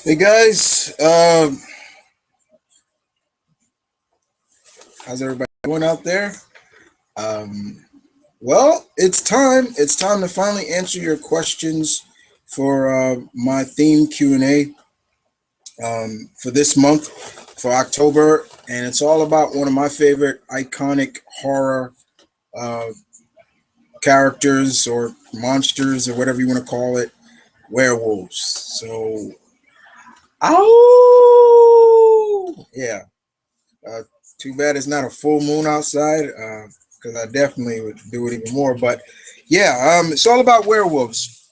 Hey guys, how's everybody doing out there? Well, it's time. It's time to finally answer your questions for my theme Q&A for this month, for October, and it's all about one of my favorite iconic horror uh, characters or monsters or whatever you want to call it, werewolves. So, oh yeah. Uh, Too bad it's not a full moon outside, because I definitely would do it even more. But yeah, it's all about werewolves.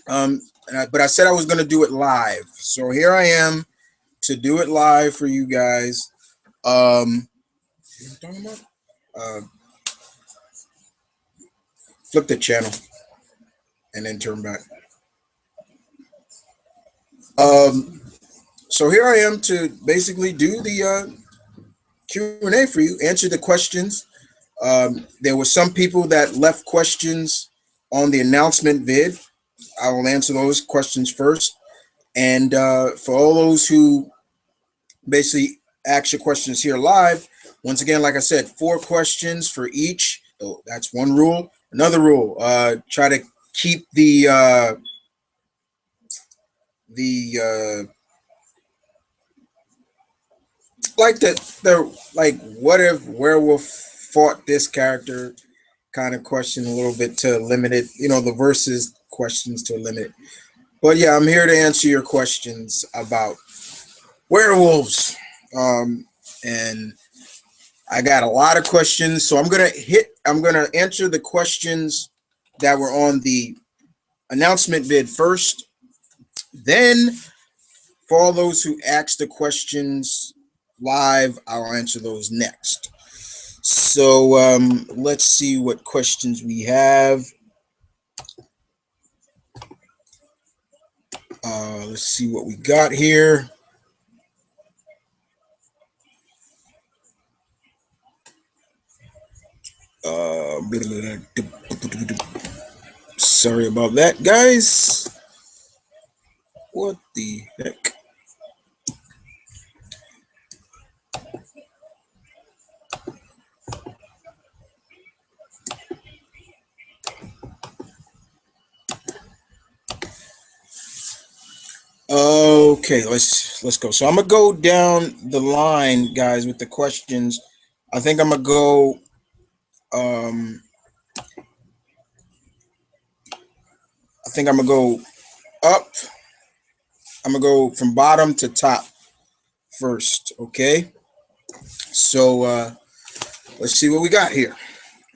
But I said I was going to do it live, so here I am to do it live for you guys. What am I talking about? Uh, Flip the channel and then turn back. So here I am to basically do the Q&A for you, answer the questions. There were some people that left questions on the announcement vid. I will answer those questions first. And for all those who basically ask your questions here live, once again, like I said, 4 questions for each. Oh, that's one rule. Another rule: try to keep the like the like what if werewolf fought this character kind of question a little bit to limit it. The versus questions to limit. But yeah, I'm here to answer your questions about werewolves. And I got a lot of questions, so I'm gonna answer the questions that were on the announcement vid first. Then, for all those who asked the questions live, I'll answer those next. So let's see what questions we have. Let's see what we got here. Sorry about that, guys. What the heck? Okay, let's go. So I'm gonna go down the line, guys, with the questions. I think I'm gonna go. I think I'm gonna go up. I'm gonna go from bottom to top first. Okay. So let's see what we got here.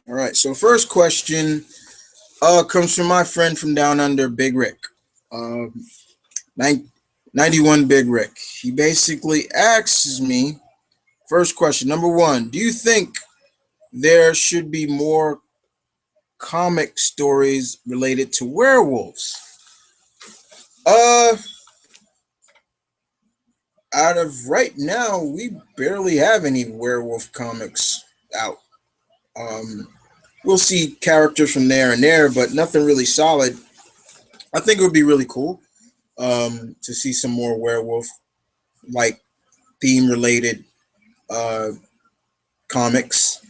All right. So first question comes from my friend from down under, Big Rick. 91 Big Rick. He basically asks me, first question, number 1, do you think there should be more comic stories related to werewolves? Out of right now, we barely have any werewolf comics out. We'll see characters from there and there, but nothing really solid. I think it would be really cool to see some more werewolf like theme related comics.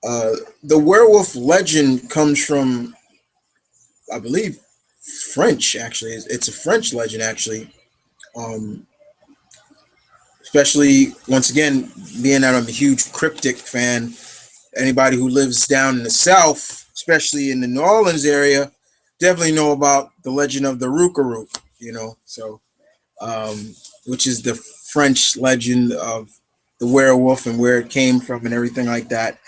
The werewolf legend comes from, I believe, French. Actually, it's a French legend. Actually, especially once again, being that I'm a huge cryptic fan. Anybody who lives down in the South, especially in the New Orleans area, definitely know about the legend of the Rookarook. So which is the French legend of the werewolf and where it came from and everything like that.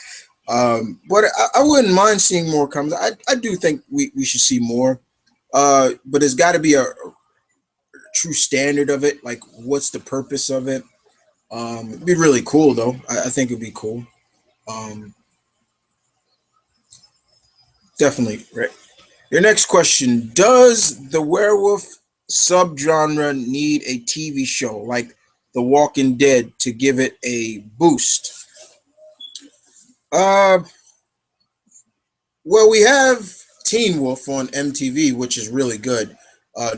But I wouldn't mind seeing more comics. I do think we should see more. But there's got to be a true standard of it. Like, what's the purpose of it? It'd be really cool, though. I think it'd be cool. Definitely. Right. Your next question: does the werewolf subgenre need a TV show like The Walking Dead to give it a boost? Uh, Well, we have Teen Wolf on MTV, which is really good.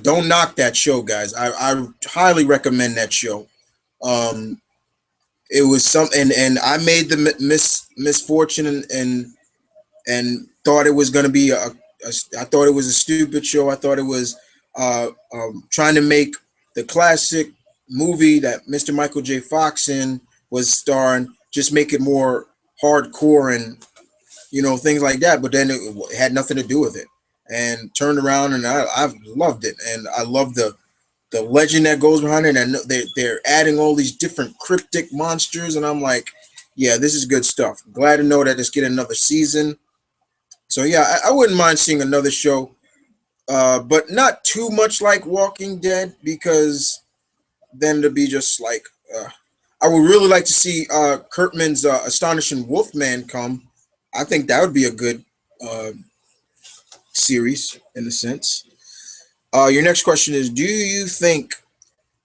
Don't knock that show, guys. I highly recommend that show. Um, it was some, and I made the misfortune and thought it was going to be I thought it was a stupid show. I thought it was trying to make the classic movie that Mr. Michael J. Fox in was starring, just make it more hardcore and things like that. But then it had nothing to do with it, and turned around, and I've loved it, and I love the legend that goes behind it, and they're adding all these different cryptic monsters, and I'm like, yeah, this is good stuff. Glad to know that it's getting another season. So yeah, I wouldn't mind seeing another show, but not too much like Walking Dead, because then to be just like, I would really like to see Kurtman's Astonishing Wolfman come. I think that would be a good uh, series in a sense. Your next question is: do you think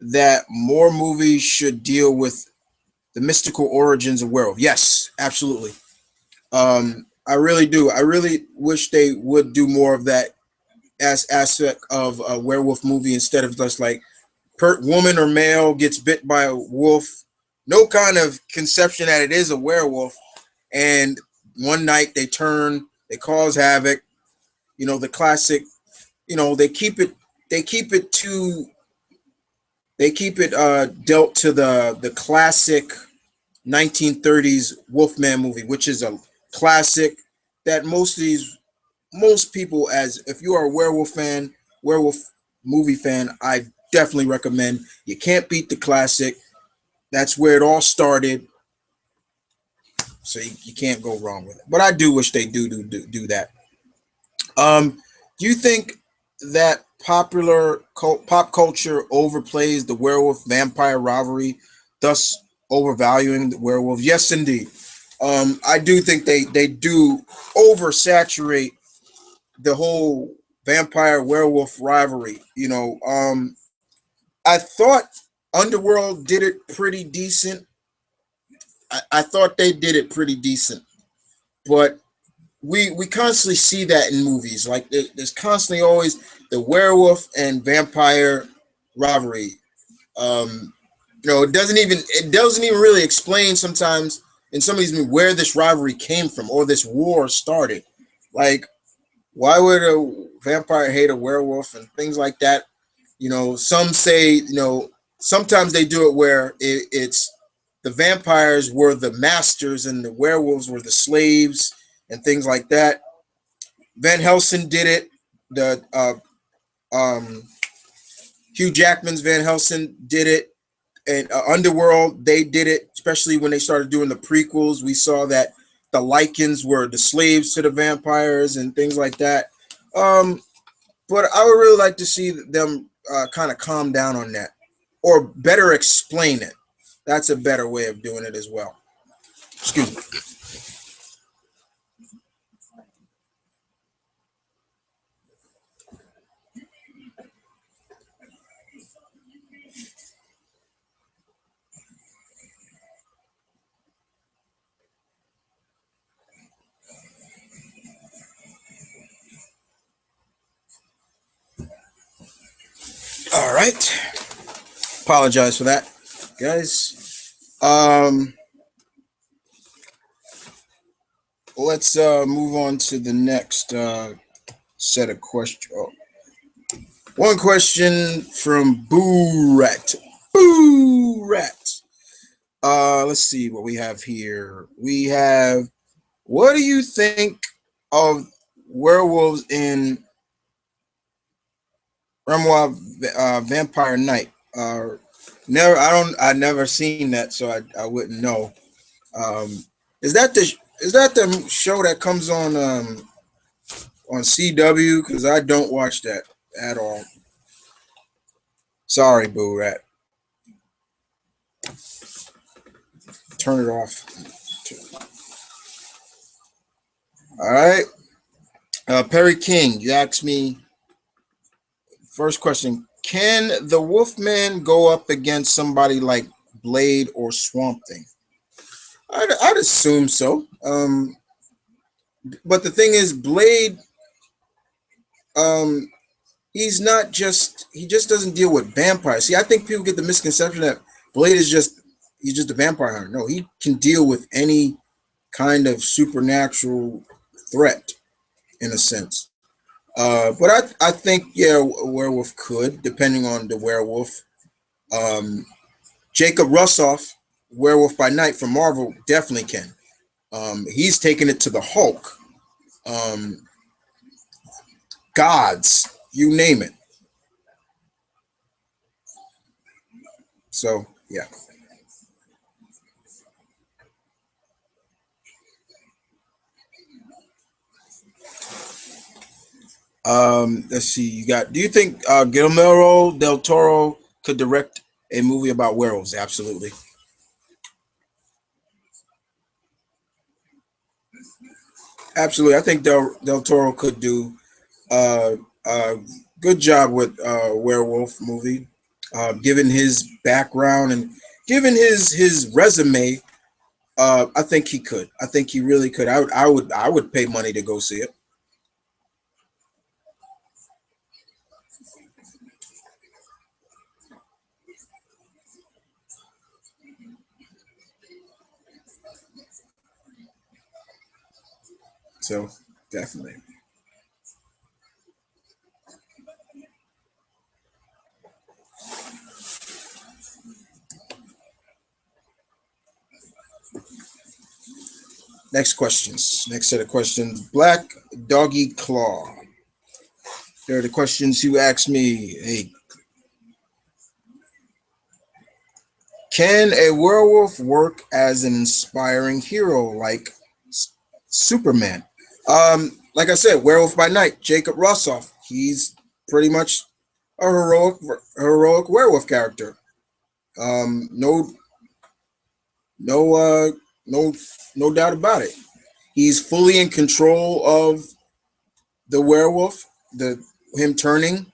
that more movies should deal with the mystical origins of werewolf? Yes, absolutely. I really do. I really wish they would do more of that as aspect of a werewolf movie, instead of just like woman or male gets bit by a wolf, no kind of conception that it is a werewolf, and one night they cause havoc. The classic. They keep it to they keep it dealt to the classic 1930s Wolfman movie, which is a classic that most people, as if you are a werewolf movie fan, I definitely recommend. You can't beat the classic. That's where it all started, so you can't go wrong with it. But I do wish they do that. Do you think that pop culture overplays the werewolf vampire rivalry, thus overvaluing the werewolf? Yes, indeed. I do think they do oversaturate the whole vampire werewolf rivalry. I thought Underworld did it pretty decent. I thought they did it pretty decent, but we constantly see that in movies. Like there's constantly always the werewolf and vampire rivalry. Um, it doesn't even really explain sometimes in some of these movies where this rivalry came from or this war started. Like, why would a vampire hate a werewolf and things like that? Some say, sometimes they do it where it's the vampires were the masters and the werewolves were the slaves and things like that. Van Helsing did it. The um, Hugh Jackman's Van Helsing did it, and Underworld, they did it, especially when they started doing the prequels. We saw that the Lycans were the slaves to the vampires and things like that. Um, but I would really like to see them kind of calm down on that, or better explain it. That's a better way of doing it as well. Excuse me. All right. Apologize for that, guys. Let's move on to the next set of questions. Oh, one question from Boo Rat. Boo Rat. Let's see what we have here. We have, what do you think of werewolves in Grimoire Vampire Night? I never seen that, so I wouldn't know. Um, is that the show that comes on CW? Because I don't watch that at all. Sorry, Boo Rat. Turn it off. All right. Perry King, you asked me first question: can the Wolfman go up against somebody like Blade or Swamp Thing? I'd assume so. but the thing is, Blade, um, he's not just he just doesn't deal with vampires. See, I think people get the misconception that Blade is just he's just a vampire hunter. No, he can deal with any kind of supernatural threat in a sense. But I think yeah, a werewolf could, depending on the werewolf. Um, Jacob Russoff, Werewolf by Night from Marvel, definitely can. He's taken it to the Hulk, um, gods, you name it. So yeah. Let's see. You got. Do you think Guillermo del Toro could direct a movie about werewolves? Absolutely, absolutely. I think Del Toro could do uh, a good job with werewolf movie, given his background and given his resume. I think he could. I think he really could. I would pay money to go see it. So definitely. Next questions. Next set of questions. Black Doggy Claw. There are the questions you asked me. Hey, can a werewolf work as an inspiring hero like Superman? Like I said, Werewolf by Night, Jacob Rossoff. He's pretty much a heroic werewolf character. No, no, no, no doubt about it. He's fully in control of the werewolf. The him turning.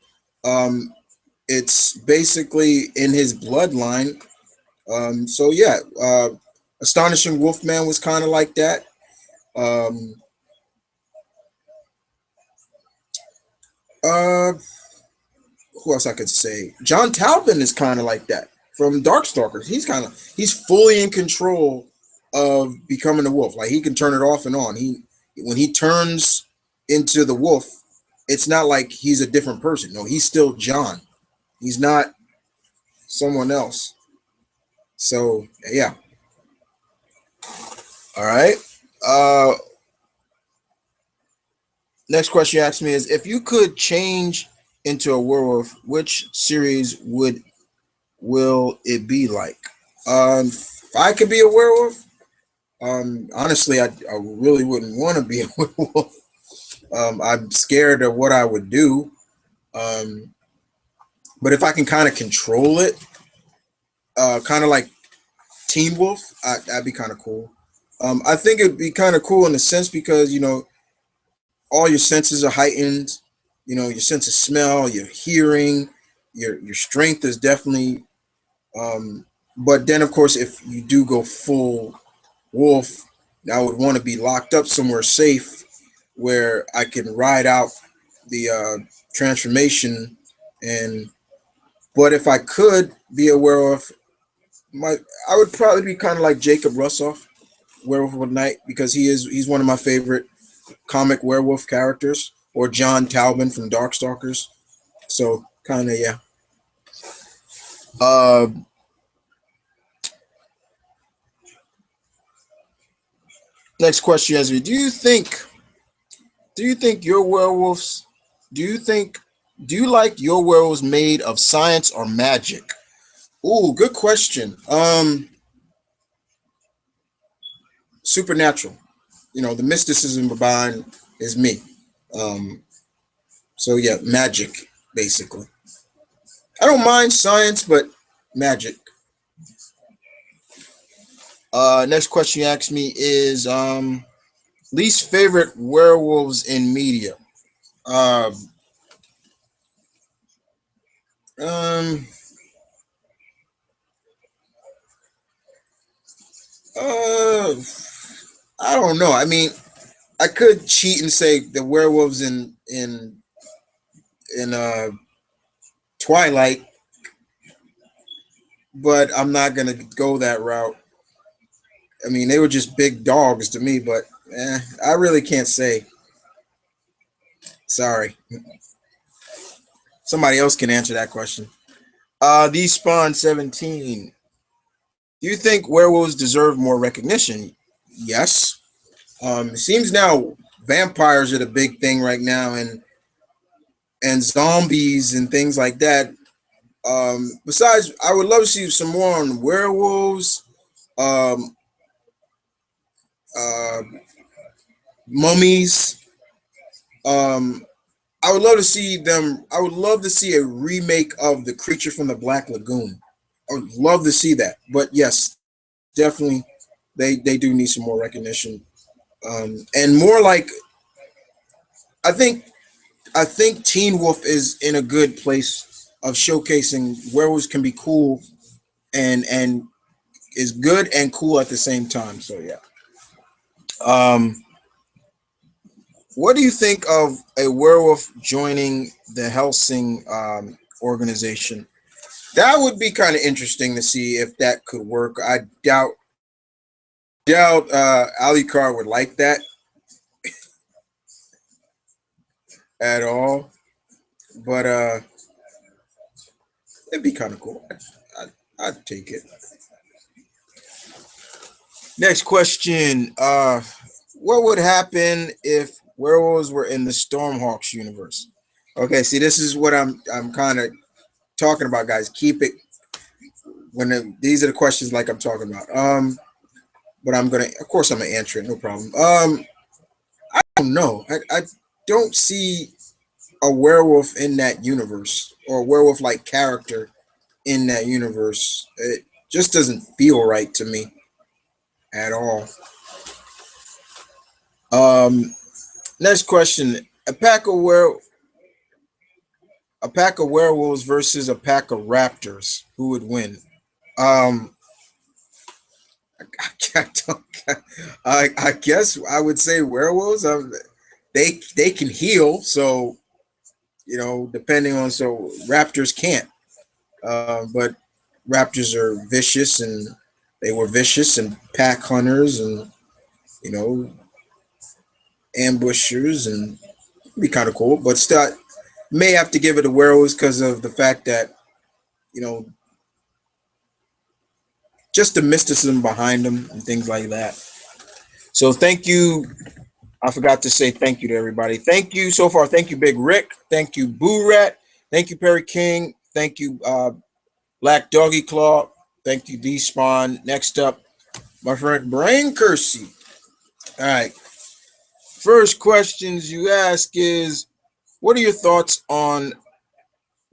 Um, it's basically in his bloodline. So yeah, Astonishing Wolfman was kind of like that. Um, uh, who else I could say? John Talbot is kind of like that from Darkstalkers. He's fully in control of becoming a wolf. Like he can turn it off and on. He when he turns into the wolf, it's not like he's a different person. No, he's still John. He's not someone else. So yeah. All right. Uh, Next question you asked me is if you could change into a werewolf, which series would will it be like? If I could be a werewolf, honestly, I really wouldn't want to be a werewolf. I'm scared of what I would do. Um, but if I can kind of control it, kind of like Teen Wolf, that'd be kind of cool. I think it'd be kind of cool in a sense because all your senses are heightened. Your sense of smell, your hearing, your strength is definitely. Um, but then, of course, if you do go full wolf, I would want to be locked up somewhere safe where I can ride out the transformation. And but if I could be a werewolf, my I would probably be kind of like Jacob Russoff, Werewolf of Night, because he's one of my favorite comic werewolf characters, or John Talbot from Darkstalkers. So kind of yeah. Uh, Next question, Esme. Do you think your werewolves? Do you think do you like your werewolves made of science or magic? Ooh, good question. Supernatural. The mysticism behind is me. Um, so yeah, magic basically. I don't mind science, but magic. Next question you asked me is least favorite werewolves in media. Um, um, uh, I don't know. I mean, I could cheat and say the werewolves in Twilight, but I'm not gonna go that route. I mean, they were just big dogs to me, but I really can't say. Sorry, somebody else can answer that question. These Spawn 17. Do you think werewolves deserve more recognition? Yes. It seems now vampires are the big thing right now, and zombies and things like that. Besides, I would love to see some more on werewolves, um, uh, mummies. Um, I would love to see them. I would love to see a remake of the Creature from the Black Lagoon. I would love to see that. But yes, definitely, they do need some more recognition, and more like I think I think Teen Wolf is in a good place of showcasing werewolves can be cool and is good and cool at the same time. So yeah. Um, what do you think of a werewolf joining the Helsing organization? That would be kind of interesting to see if that could work. I doubt Ali Carr would like that at all, but it'd be kind of cool. I'd take it. Next question. What would happen if werewolves were in the Stormhawks universe? Okay, see, this is what I'm kind of talking about, guys. Keep it these are the questions like I'm talking about. But I'm gonna, of course, I'm gonna answer it, no problem. I don't know. I don't see a werewolf in that universe or a werewolf like character in that universe. It just doesn't feel right to me at all. Um, Next question: a pack of werewolves versus a pack of raptors. Who would win? Um, I, don't, I guess I would say werewolves. They can heal, so depending on raptors can't. But raptors are vicious, and they were vicious and pack hunters, and you know ambushers, and it'd be kind of cool. But still, may have to give it to werewolves because of the fact that you know just the mysticism behind them and things like that. So thank you. I forgot to say thank you to everybody. Thank you so far. Thank you, Big Rick. Thank you, Boo Rat. Thank you, Perry King. Thank you, Black Doggy Claw. Thank you, D Spawn. Next up, my friend Brain Kersey. All right. First questions you ask is what are your thoughts on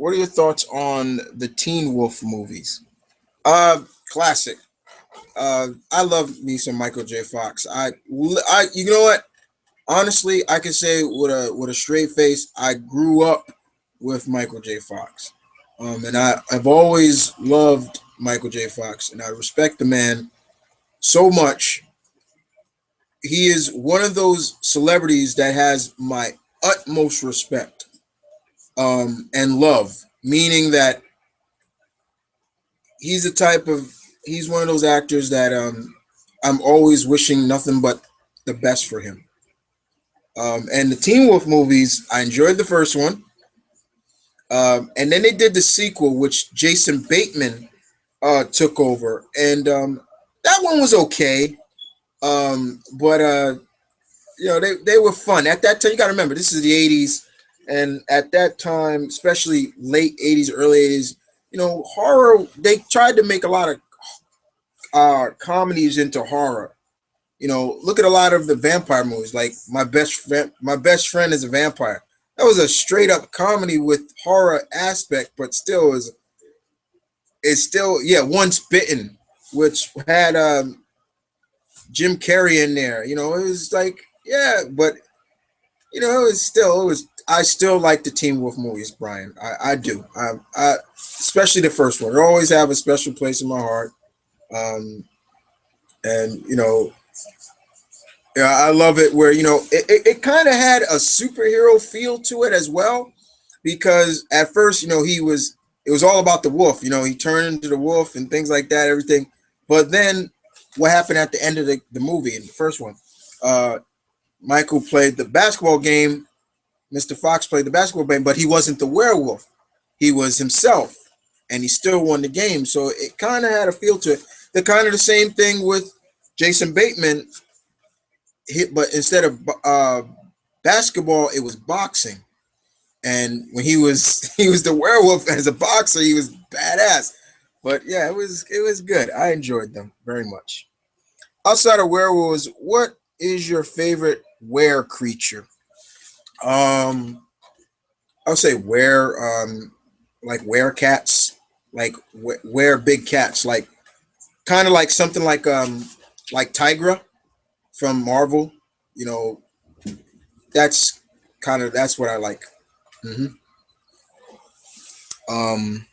the Teen Wolf movies? Classic. I love me some Michael J. Fox. You know what? Honestly, I can say with a straight face, I grew up with Michael J. Fox, and I've always loved Michael J. Fox, and I respect the man so much. He is one of those celebrities that has my utmost respect and love, meaning that he's the type of he's one of those actors that I'm always wishing nothing but the best for him. And the Teen Wolf movies, I enjoyed the first one. And then they did the sequel, which Jason Bateman took over, and that one was okay. But they were fun at that time. You got to remember, this is the '80s, and at that time, especially late '80s, early '80s, horror. They tried to make a lot of comedies into horror. Look at a lot of the vampire movies, like My Best Friend is a Vampire. That was a straight up comedy with horror aspect, but still is it's still yeah. Once Bitten, which had Jim Carrey in there. It was like yeah, but it was. I still like the Teen Wolf movies, Brian. I do. Especially the first one. They always have a special place in my heart. Um, and Yeah, I love it where it kind of had a superhero feel to it as well, because at first it was all about the wolf. He turned into the wolf and things like that, everything. But then what happened at the end of the movie in the first one? Uh, Michael played the basketball game. Mr. Fox played the basketball game, but he wasn't the werewolf. He was himself, and he still won the game. So it kind of had a feel to it. The kind of the same thing with Jason Bateman, but instead of basketball, it was boxing. And when he was he was the werewolf as a boxer, he was badass. But yeah, it was good. I enjoyed them very much. Outside of werewolves, what is your favorite were creature? Um, I would say like were cats, like were big cats, like kind of like something like Tigra from Marvel. You know, that's what I like. hmm Um,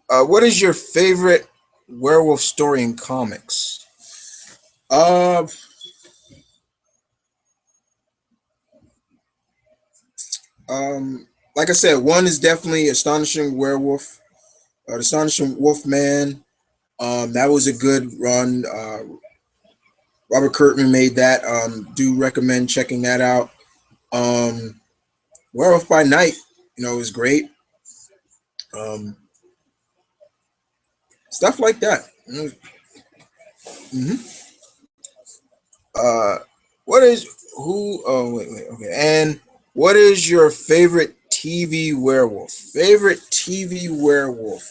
what is your favorite werewolf story in comics? Uh, like I said, one is definitely Astonishing Werewolf, Astonishing Wolf Man. That was a good run. Robert Kirkman made that. Do recommend checking that out. Um, Werewolf by Night, is great. Um, Stuff like that. Mm-hmm. Uh, what is who? Oh wait. Okay. And what is your favorite TV werewolf? Favorite TV werewolf?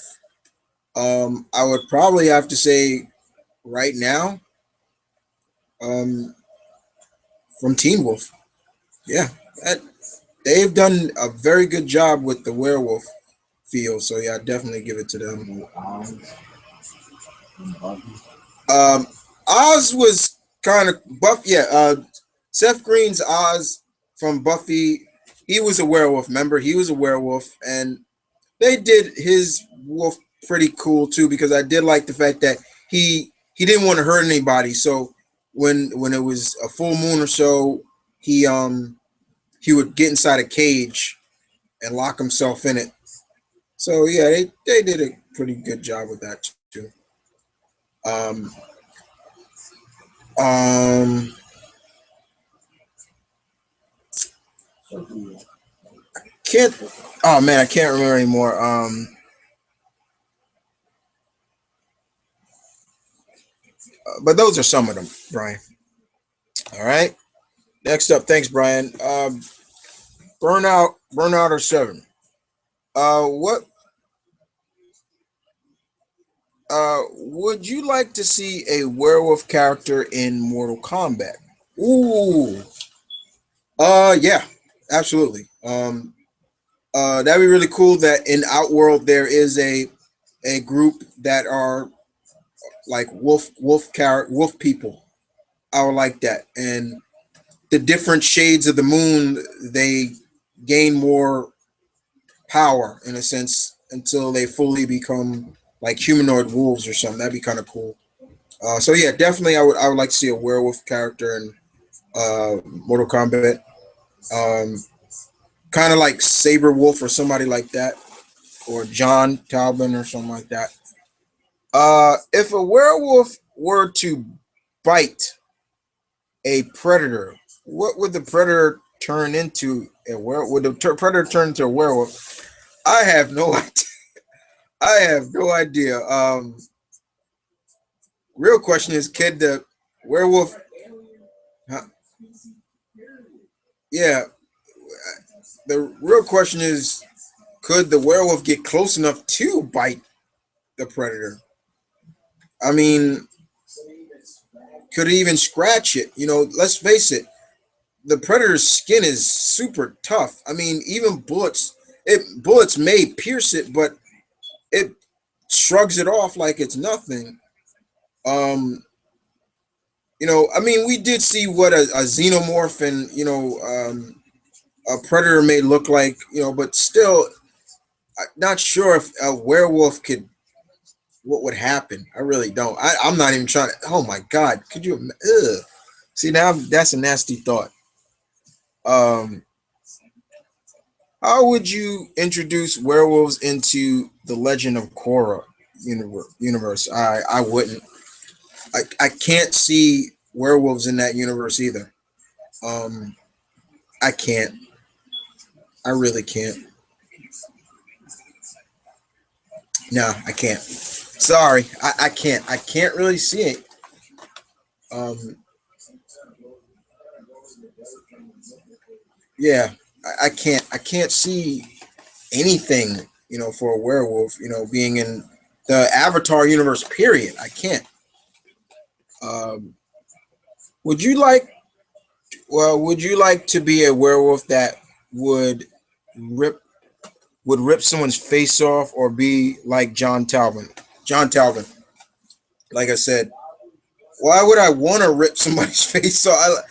I would probably have to say right now, um, from Teen Wolf. Yeah, that, they've done a very good job with the werewolf feel. So yeah, I definitely give it to them. Um, Oz was kind of buff. Yeah, Seth Green's Oz from Buffy. He was a werewolf. Remember, he was a werewolf, and they did his wolf pretty cool too, because I did like the fact that he didn't want to hurt anybody. So when it was a full moon or so, he would get inside a cage and lock himself in it. So yeah, they did a pretty good job with that too. Um, um, can't. Oh man, I can't remember anymore. But those are some of them, Brian. All right. Next up, thanks, Brian. Burnout or seven. What would you like to see a werewolf character in Mortal Kombat? Ooh, yeah, absolutely. That'd be really cool. That in Outworld there is a group that are like wolf people. I would like that, and the different shades of the moon, they gain more power in a sense until they fully become like humanoid wolves or something. That'd be kind of cool. So yeah, definitely, I would like to see a werewolf character in Mortal Kombat. Um, Kind of like Saber Wolf or somebody like that, or John Talbot or something like that. If a werewolf were to bite a predator, what would the predator turn into? A were Would the predator turn into a werewolf? I have no idea. I have no idea. Real question is, could the werewolf? Huh, yeah, the real question is, could the werewolf get close enough to bite the predator? I mean, could it even scratch it? Let's face it, the predator's skin is super tough. I mean, even bullets may pierce it, but it shrugs it off like it's nothing. Um, I mean, we did see what a xenomorph and a predator may look like, but still, I'm not sure if a werewolf could what would happen. I really don't. I'm not even trying to. Oh my God, could you? Ugh. See now that's a nasty thought. Um, how would you introduce werewolves into the Legend of Korra universe? I wouldn't. I can't see werewolves in that universe either. Um, I can't. I really can't. No, I can't. Sorry, I can't. I can't really see it. Um, yeah, I can't. I can't see anything. For a werewolf. Being in the Avatar universe. Period. I can't. Um, would you like? Well, would you like to be a werewolf that would rip rip someone's face off, or be like John Talbot? John Talbot. Like I said, why would I want to rip somebody's face off?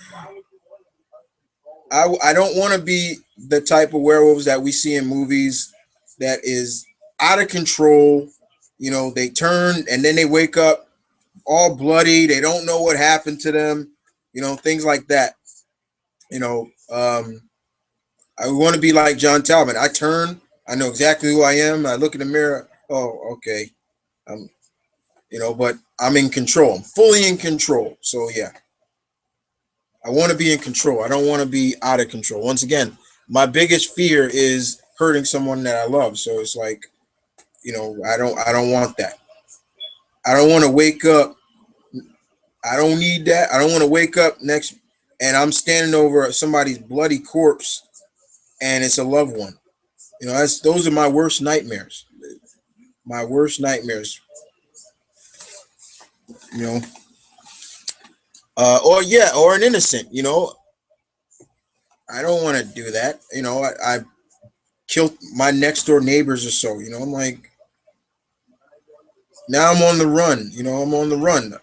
I don't want to be the type of werewolves that we see in movies that is out of control. They turn and then they wake up all bloody. They don't know what happened to them. Things like that. I want to be like John Talbot. I turn, I know exactly who I am. I look in the mirror. Oh, okay. Um, but I'm in control. I'm fully in control. So yeah, I want to be in control. I don't want to be out of control. Once again, my biggest fear is hurting someone that I love. So it's like, I don't want that. I don't want to wake up. I don't need that. I don't want to wake up next and I'm standing over somebody's bloody corpse and it's a loved one. Those are my worst nightmares. My worst nightmares. You know, or yeah, or an innocent. I don't want to do that. I killed my next door neighbors or so. I'm like, now I'm on the run. I'm on the run.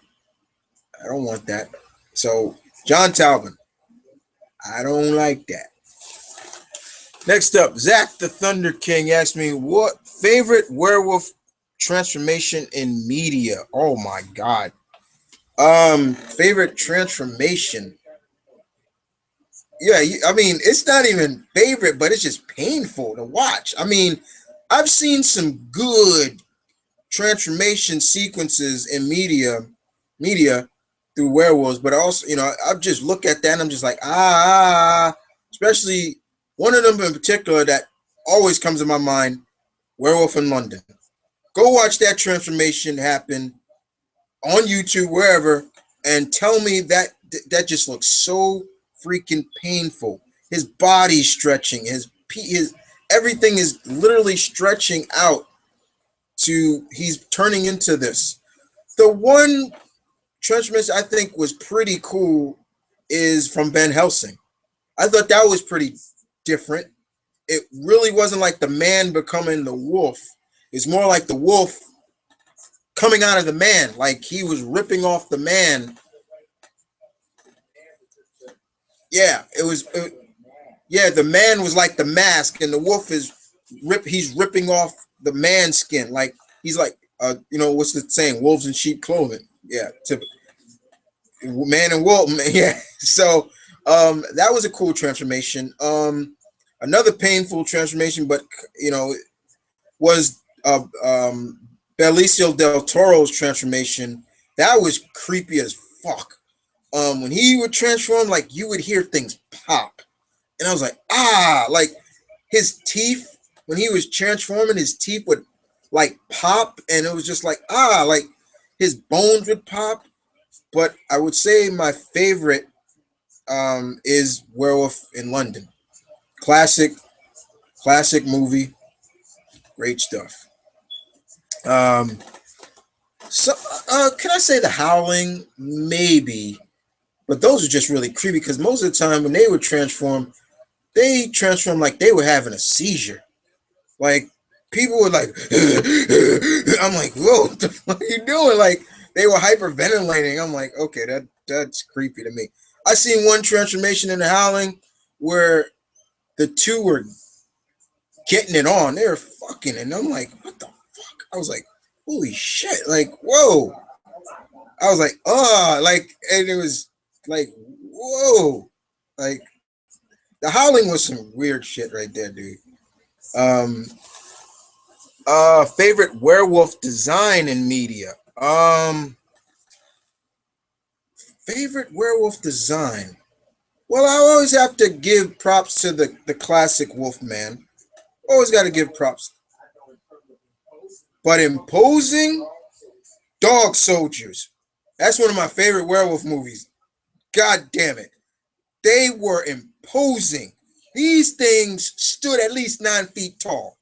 I don't want that. So John Talbot, I don't like that. Next up, Zach the Thunder King asked me, what favorite werewolf transformation in media? Oh my God. Favorite transformation. Yeah, I mean, it's not even favorite, but it's just painful to watch. I mean, I've seen some good transformation sequences in media through werewolves, but also, I just look at that and I'm just like, especially one of them in particular that always comes to my mind, Werewolf in London. Go watch that transformation happen on YouTube, wherever, and tell me that just looks so freaking painful. His body's stretching, his everything is literally stretching out to he's turning into this. The one transformation I think was pretty cool is from Van Helsing. I thought that was pretty different. It really wasn't like the man becoming the wolf. It's more like the wolf coming out of the man, like he was ripping off the man. Yeah, yeah, the man was like the mask, and the wolf is He's ripping off the man's skin, like he's like, what's the saying? Wolves in sheep clothing. Yeah, man and wolf. Yeah. So, that was a cool transformation. Another painful transformation, but was Benicio del Toro's transformation. That was creepy as fuck. When he would transform, like you would hear things pop, and I was like, like his teeth when he was transforming, his teeth would like pop, and it was just like like his bones would pop. But I would say my favorite is Werewolf in London. Classic, classic movie, great stuff. Um, so can I say The Howling? Maybe, but those are just really creepy because most of the time when they would transform, they transform like they were having a seizure. Like people were like, I'm like, whoa, what the fuck are you doing? Like they were hyperventilating. I'm like, okay, that's creepy to me. I seen one transformation in The Howling where the two were getting it on. They were fucking, and I'm like, what the fuck? I was like, holy shit, like, whoa. I was like, oh, like, and it was like, whoa, like, the Howling was some weird shit right there, dude. Um, Favorite werewolf design in media. Favorite werewolf design. Well, I always have to give props to the classic Wolfman. Always got to give props. But imposing dog soldiers. That's one of my favorite werewolf movies. God damn it. They were imposing. These things stood at least 9 feet tall.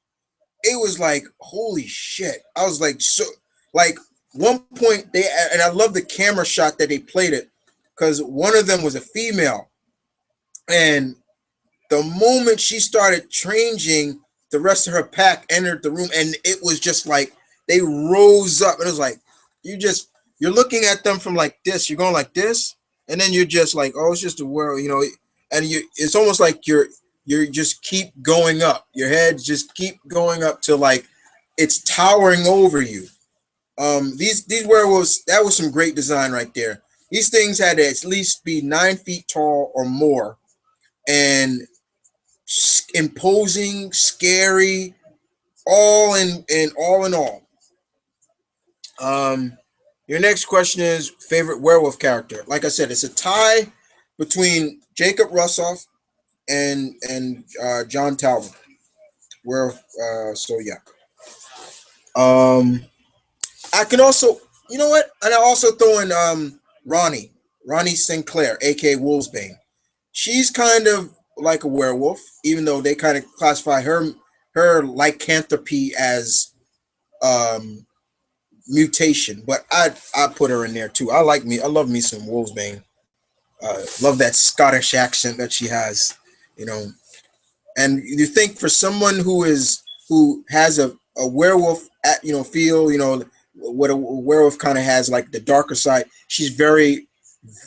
It was like, holy shit. I was like, so, like, one point, and I love the camera shot that they played it, because one of them was a female. And the moment she started changing, the rest of her pack entered the room, and it was just like they rose up. It was like you're looking at them from like this. You're going like this, and then you're just like, oh, it's just a world, And it's almost like you're just keep going up. Your head just keep going up to like it's towering over you. These werewolves, that was some great design right there. These things had to at least be 9 feet tall or more, and imposing, scary, all in all. Um, your next question is favorite werewolf character. Like I said, it's a tie between Jacob Russoff and John Talbot. Where so yeah. Um, I can also, you know what? And I also throw in Ronnie Sinclair, aka Wolfsbane. She's kind of like a werewolf, even though they kind of classify her lycanthropy as um mutation. But I put her in there too. I love me some Wolfsbane. Love that Scottish accent that she has, you know. And you think for someone who has a werewolf feel, what a werewolf kind of has, like the darker side. She's very,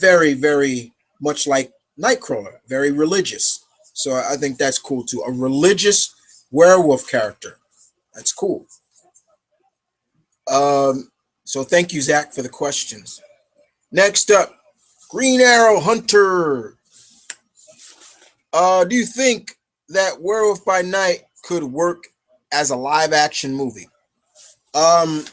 very, very much like Nightcrawler, very religious. So I think that's cool too. A religious werewolf character. That's cool. So thank you, Zach, for the questions. Next up, Green Arrow Hunter. Do you think that Werewolf by Night could work as a live action movie? Um,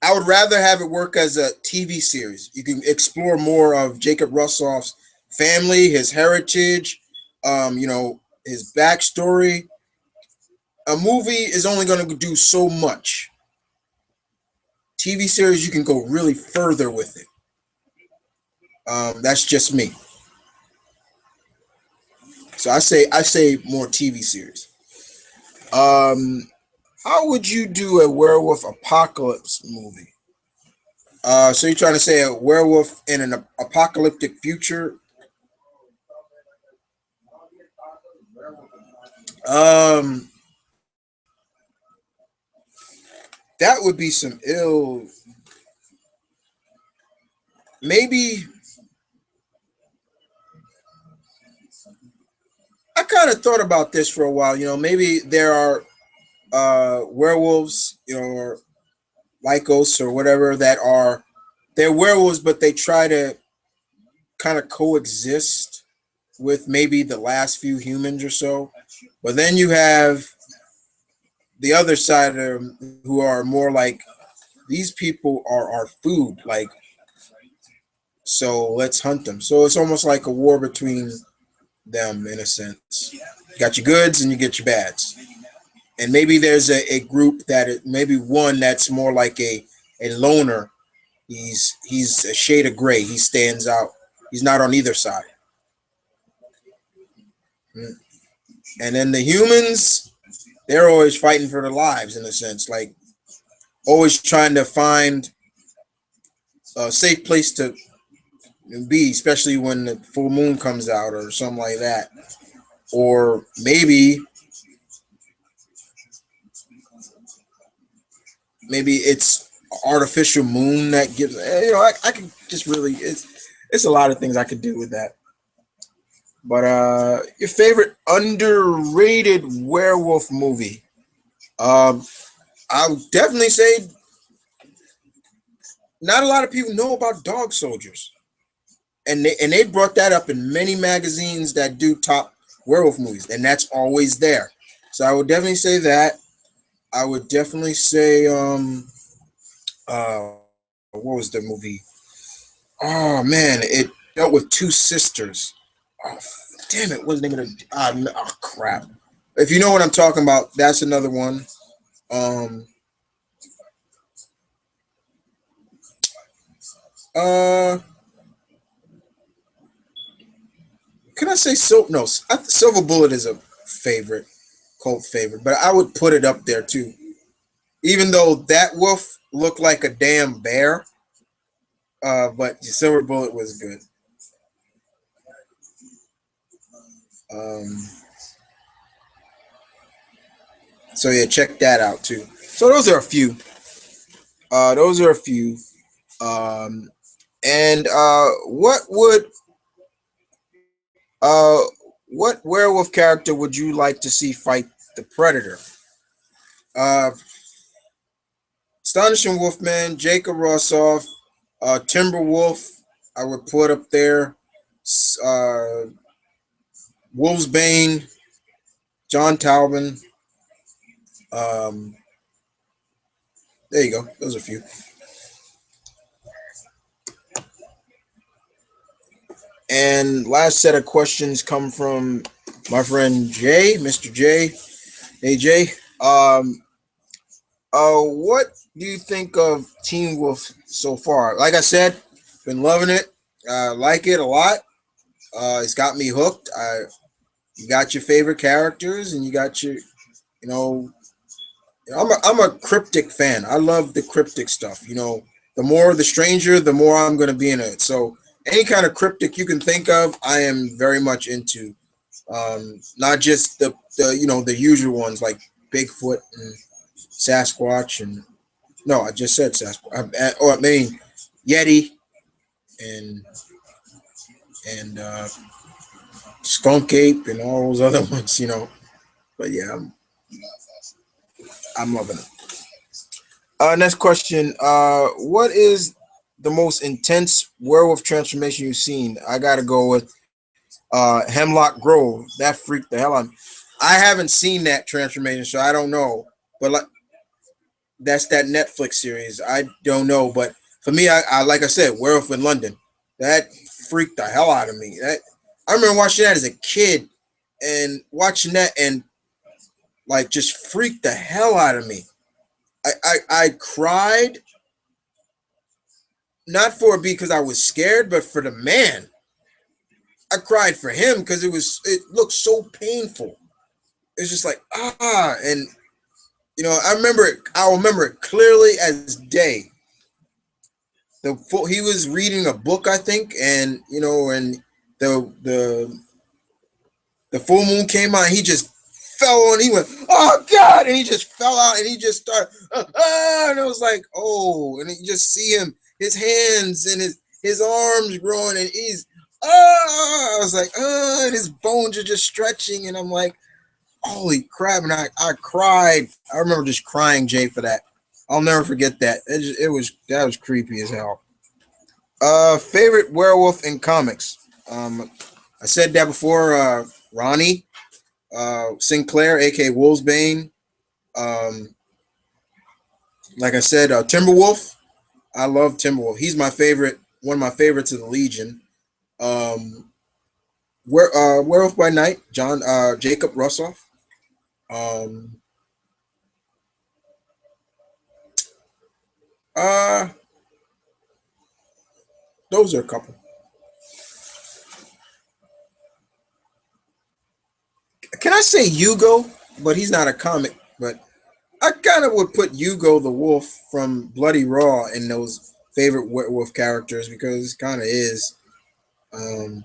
I would rather have it work as a TV series. You can explore more of Jacob Russoff's family, his heritage, his backstory. A movie is only going to do so much. TV series, you can go really further with it. That's just me. So I say more TV series. How would you do a werewolf apocalypse movie? So you're trying to say a werewolf in an apocalyptic future? Um, that would be some ill. Maybe I kind of thought about this for a while. Maybe there are werewolves, or lycos or whatever that are they're werewolves, but they try to kind of coexist with maybe the last few humans or so. But then you have the other side of them who are more like these people are our food, like, so let's hunt them. So it's almost like a war between them in a sense. You got your goods and you get your bads. And maybe there's a group maybe one that's more like a loner. He's a shade of gray. He stands out. He's not on either side. And then the humans, they're always fighting for their lives in a sense, like always trying to find a safe place to be, especially when the full moon comes out or something like that. Or maybe it's artificial moon that gives, I could just really, it's a lot of things I could do with that. But your favorite underrated werewolf movie? um I would definitely say not a lot of people know about dog soldiers, and they brought that up in many magazines that do top werewolf movies, and that's always there. So I would definitely say that. I would definitely say what was the movie? Oh man, it dealt with two sisters. Oh damn it! What's the name of the? Oh crap! If you know what I'm talking about, that's another one. Um, uh, can I say so? No, Silver Bullet is a favorite, cult favorite, but I would put it up there too. Even though that wolf looked like a damn bear, but Silver Bullet was good. Um, so yeah, check that out too. So those are a few. Those are a few. Um, and what werewolf character would you like to see fight the Predator? Uh, Astonishing Wolfman, Jacob Rossoff, Timberwolf. I would put up there. Uh, Wolfsbane, John Talbot. Um, there you go. Those are a few. And last set of questions come from my friend Jay, Mr. J. Hey Jay. What do you think of Teen Wolf so far? Like I said, been loving it. Like it a lot. It's got me hooked. You got your favorite characters, and you got your, you know, I'm a cryptic fan. I love the cryptic stuff. The more the stranger, the more I'm going to be in it. So any kind of cryptic you can think of, I am very much into. Not just the usual ones like Bigfoot and Sasquatch and no, I just said Sasquatch. Or I mean Yeti and and Skunk Ape and all those other ones. But yeah, I'm loving it. Next question. What is the most intense werewolf transformation you've seen? I gotta go with Hemlock Grove. That freaked the hell out of me. I haven't seen that transformation, so I don't know. But like that's that Netflix series. I don't know, but for me, I like I said, Werewolf in London. That freaked the hell out of me. That I remember watching that as a kid and watching that and like just freaked the hell out of me. I cried not for it because I was scared, but for the man. I cried for him because it looked so painful. It's just like and I remember it. I remember it clearly as day. He was reading a book, I think, and and the the full moon came on. He just fell on. He went, oh God, and he just fell out, and he just started, and it was like, oh, and you just see him, his hands and his arms growing, and he's, I was like, and his bones are just stretching, and I'm like, holy crap, and I cried. I remember just crying, Jay, for that. I'll never forget that. That was creepy as hell. Favorite werewolf in comics. I said that before. Ronnie, Sinclair, aka Wolfsbane. Um, like I said, Timberwolf. I love Timberwolf. He's my favorite. One of my favorites of the Legion. Um, Werewolf by Night. Jacob Russoff. Um, uh, those are a couple. Can I say Hugo? But he's not a comic. But I kind of would put Hugo the Wolf from Bloody Raw in those favorite werewolf characters because it kind of is. Um,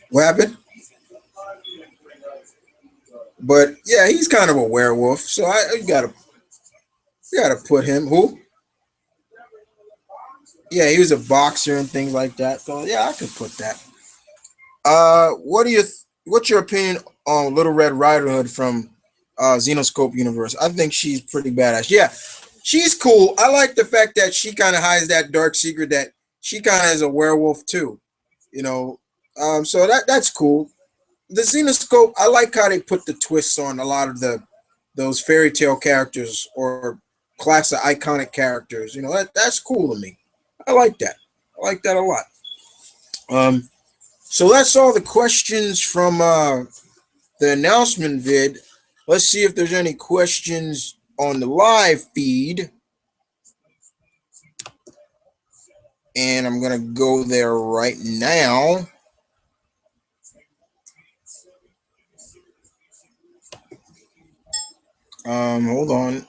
what happened? But yeah, he's kind of a werewolf, so you gotta put him. Who? Yeah, he was a boxer and things like that. So yeah, I could put that. What's your opinion on Little Red Riding Hood from Xenoscope universe? I think she's pretty badass. Yeah, she's cool. I like the fact that she kind of hides that dark secret that she kind of is a werewolf too. You know, so that's cool. The Xenoscope, I like how they put the twists on a lot of those fairy tale characters or classic iconic characters. You know, that's cool to me. I like that. I like that a lot. Um, so that's all the questions from the announcement vid. Let's see if there's any questions on the live feed. And I'm gonna go there right now. Hold on.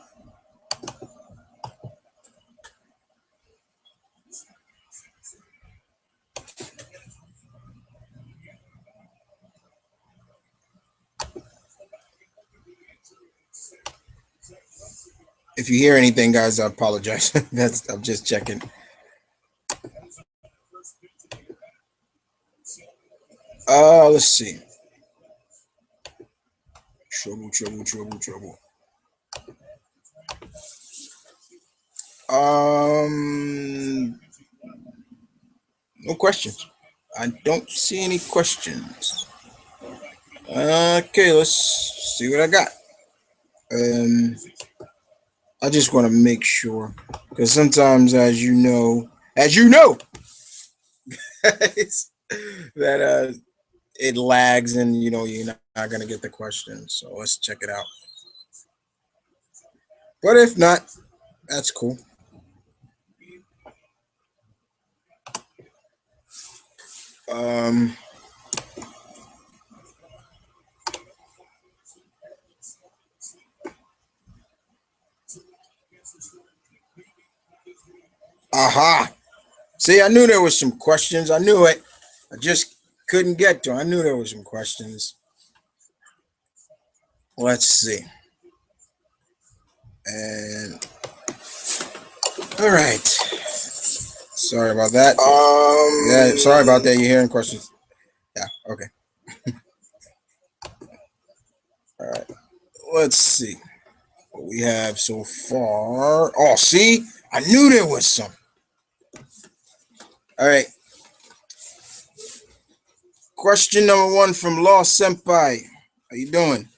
If you hear anything, guys, I apologize. I'm just checking. Let's see. Trouble, trouble, trouble, trouble. No questions. I don't see any questions. Okay, let's see what I got. Um, I just want to make sure because sometimes, as you know, that it lags and you're not gonna get the questions. So let's check it out. But if not, that's cool. Um, aha. See, I knew there was some questions. I knew it. I just couldn't get to. I knew there was some questions. Let's see. And all right. Sorry about that. Yeah, sorry about that. You're hearing questions. Yeah. Okay. All right. Let's see what we have so far. Oh, see, I knew there was some. All right. Question number one from Law Senpai. How you doing?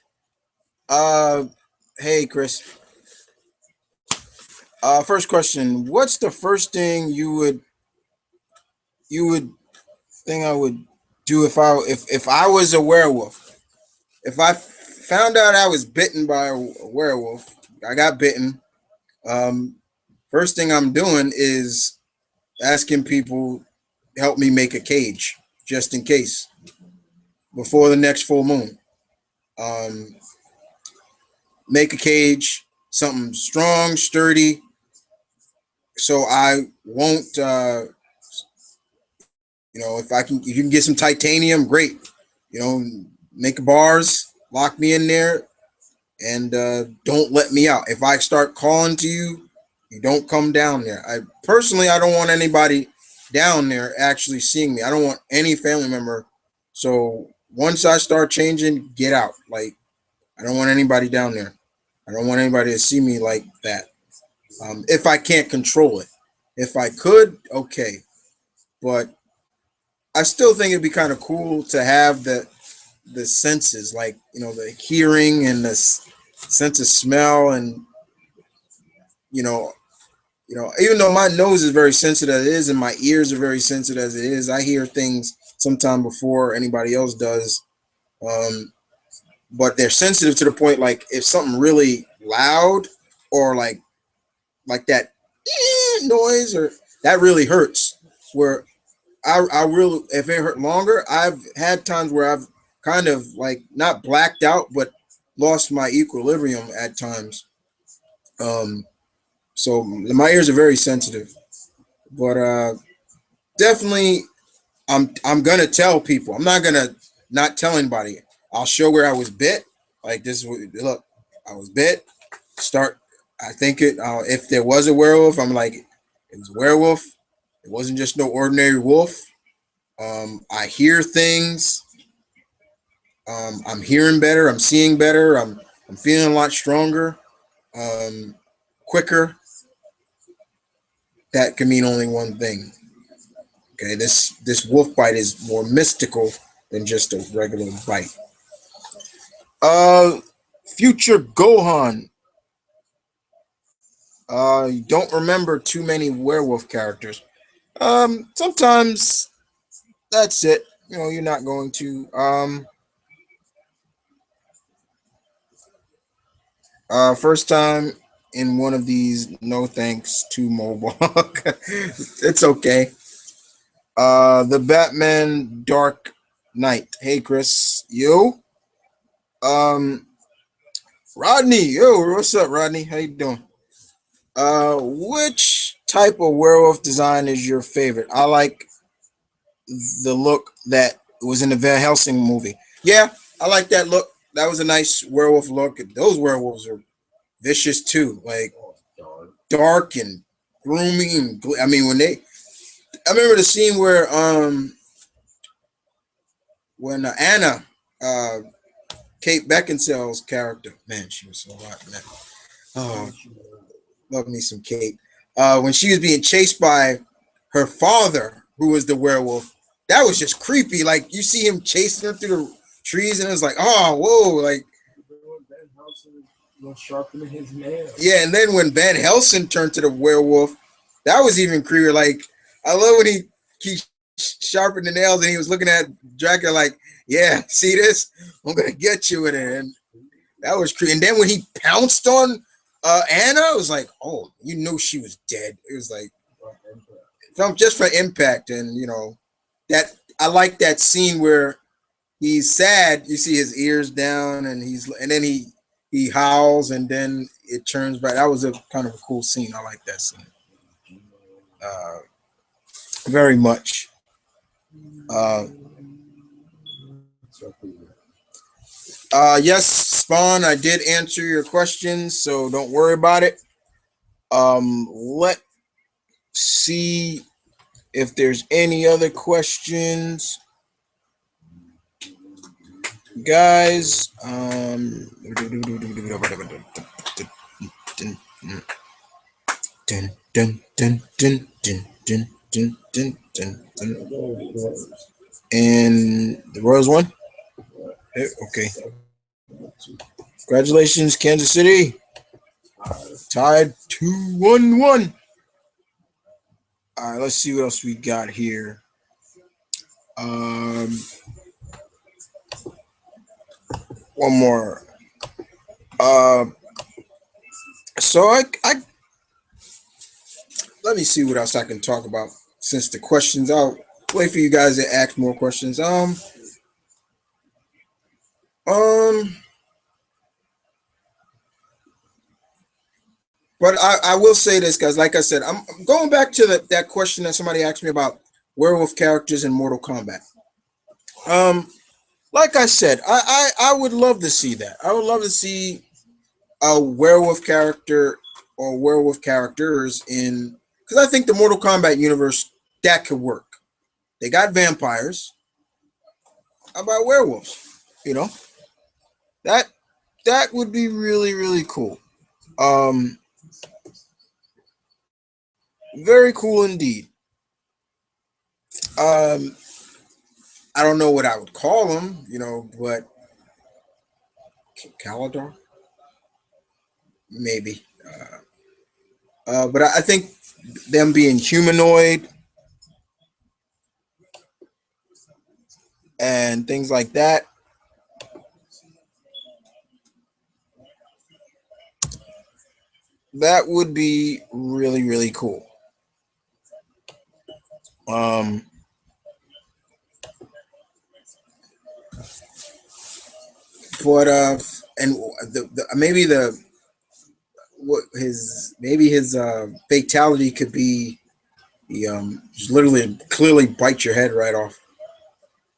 Uh, hey Chris. First question. What's the first thing you would think I would do if I was a werewolf? If I found out I was bitten by a werewolf, I got bitten. Um, First thing I'm doing is asking people help me make a cage just in case before the next full moon. Um, make a cage, something strong, sturdy, so I won't. If you can get some titanium, great. You know, make bars, lock me in there, and don't let me out. If I start calling to you, you don't come down there. I don't want anybody down there actually seeing me. I don't want any family member. So once I start changing, get out. Like I don't want anybody down there. I don't want anybody to see me like that. If I can't control it, if I could, okay. But I still think it'd be kind of cool to have the senses, like the hearing and the sense of smell, and you know, even though my nose is very sensitive as it is, and my ears are very sensitive as it is, I hear things sometime before anybody else does. Um, but they're sensitive to the point, like if something really loud or like that noise or that really hurts. Where I really, if it hurt longer, I've had times where I've kind of like not blacked out, but lost my equilibrium at times. Um, so my ears are very sensitive, but definitely I'm gonna tell people. I'm not gonna not tell anybody. I'll show where I was bit. Like this is look, I was bit. Start. I think it. If there was a werewolf, I'm like, it was a werewolf. It wasn't just no ordinary wolf. I hear things. I'm hearing better. I'm seeing better. I'm feeling a lot stronger, um, quicker. that can mean only one thing. Okay, this wolf bite is more mystical than just a regular bite. Uh, Future Gohan. You don't remember too many werewolf characters. Sometimes that's it. You know, you're not going to. First time in one of these. No thanks to mobile. It's okay. The Batman Dark Knight. Hey, Chris. You. Um, Rodney. Yo, what's up, Rodney? How you doing? Which type of werewolf design is your favorite? I like the look that was in the Van Helsing movie. Yeah, I like that look. That was a nice werewolf look. Those werewolves are vicious too, like dark and gloomy. And I mean, I remember the scene where when Anna, uh, Kate Beckinsale's character, man, she was so hot, man. Oh, love me some Kate. When she was being chased by her father, who was the werewolf, that was just creepy. Like you see him chasing her through the trees, and it was like, oh, whoa, like Sharpening his nails. yeah. And then when Van Helsing turned to the werewolf, that was even creepier. Like I love when he sharpened the nails and he was looking at Dracula like, yeah, see this? I'm gonna get you with it. And that was creepy. And then when he pounced on Anna, it was like, oh, you knew she was dead. It was like from just for impact, and you know that I like that scene where he's sad. You see his ears down, and then he howls, and then it turns back. That was a kind of a cool scene. I like that scene uh, very much. Uh, yes, Spawn. I did answer your questions, so don't worry about it. Let's see if there's any other questions, guys. And the Royals won. Okay. Congratulations, Kansas City. Tied 2-1-1. All right, let's see what else we got here. Um, One more. Uh, so I let me see what else I can talk about since the questions. I'll wait for you guys to ask more questions. Um, but I will say this, guys. Like I said, I'm going back to that question that somebody asked me about werewolf characters in Mortal Kombat. Um, like I said, I would love to see that. I would love to see a werewolf character or werewolf characters in, because I think the Mortal Kombat universe that could work. They got vampires. How about werewolves? You know that that would be really cool. Um, Very cool indeed. Um, I don't know what I would call them, you know, but Calidar maybe. But I think them being humanoid and things like that, that would be really cool. Um, but and the maybe the what his maybe his fatality could be he just literally clearly bites your head right off.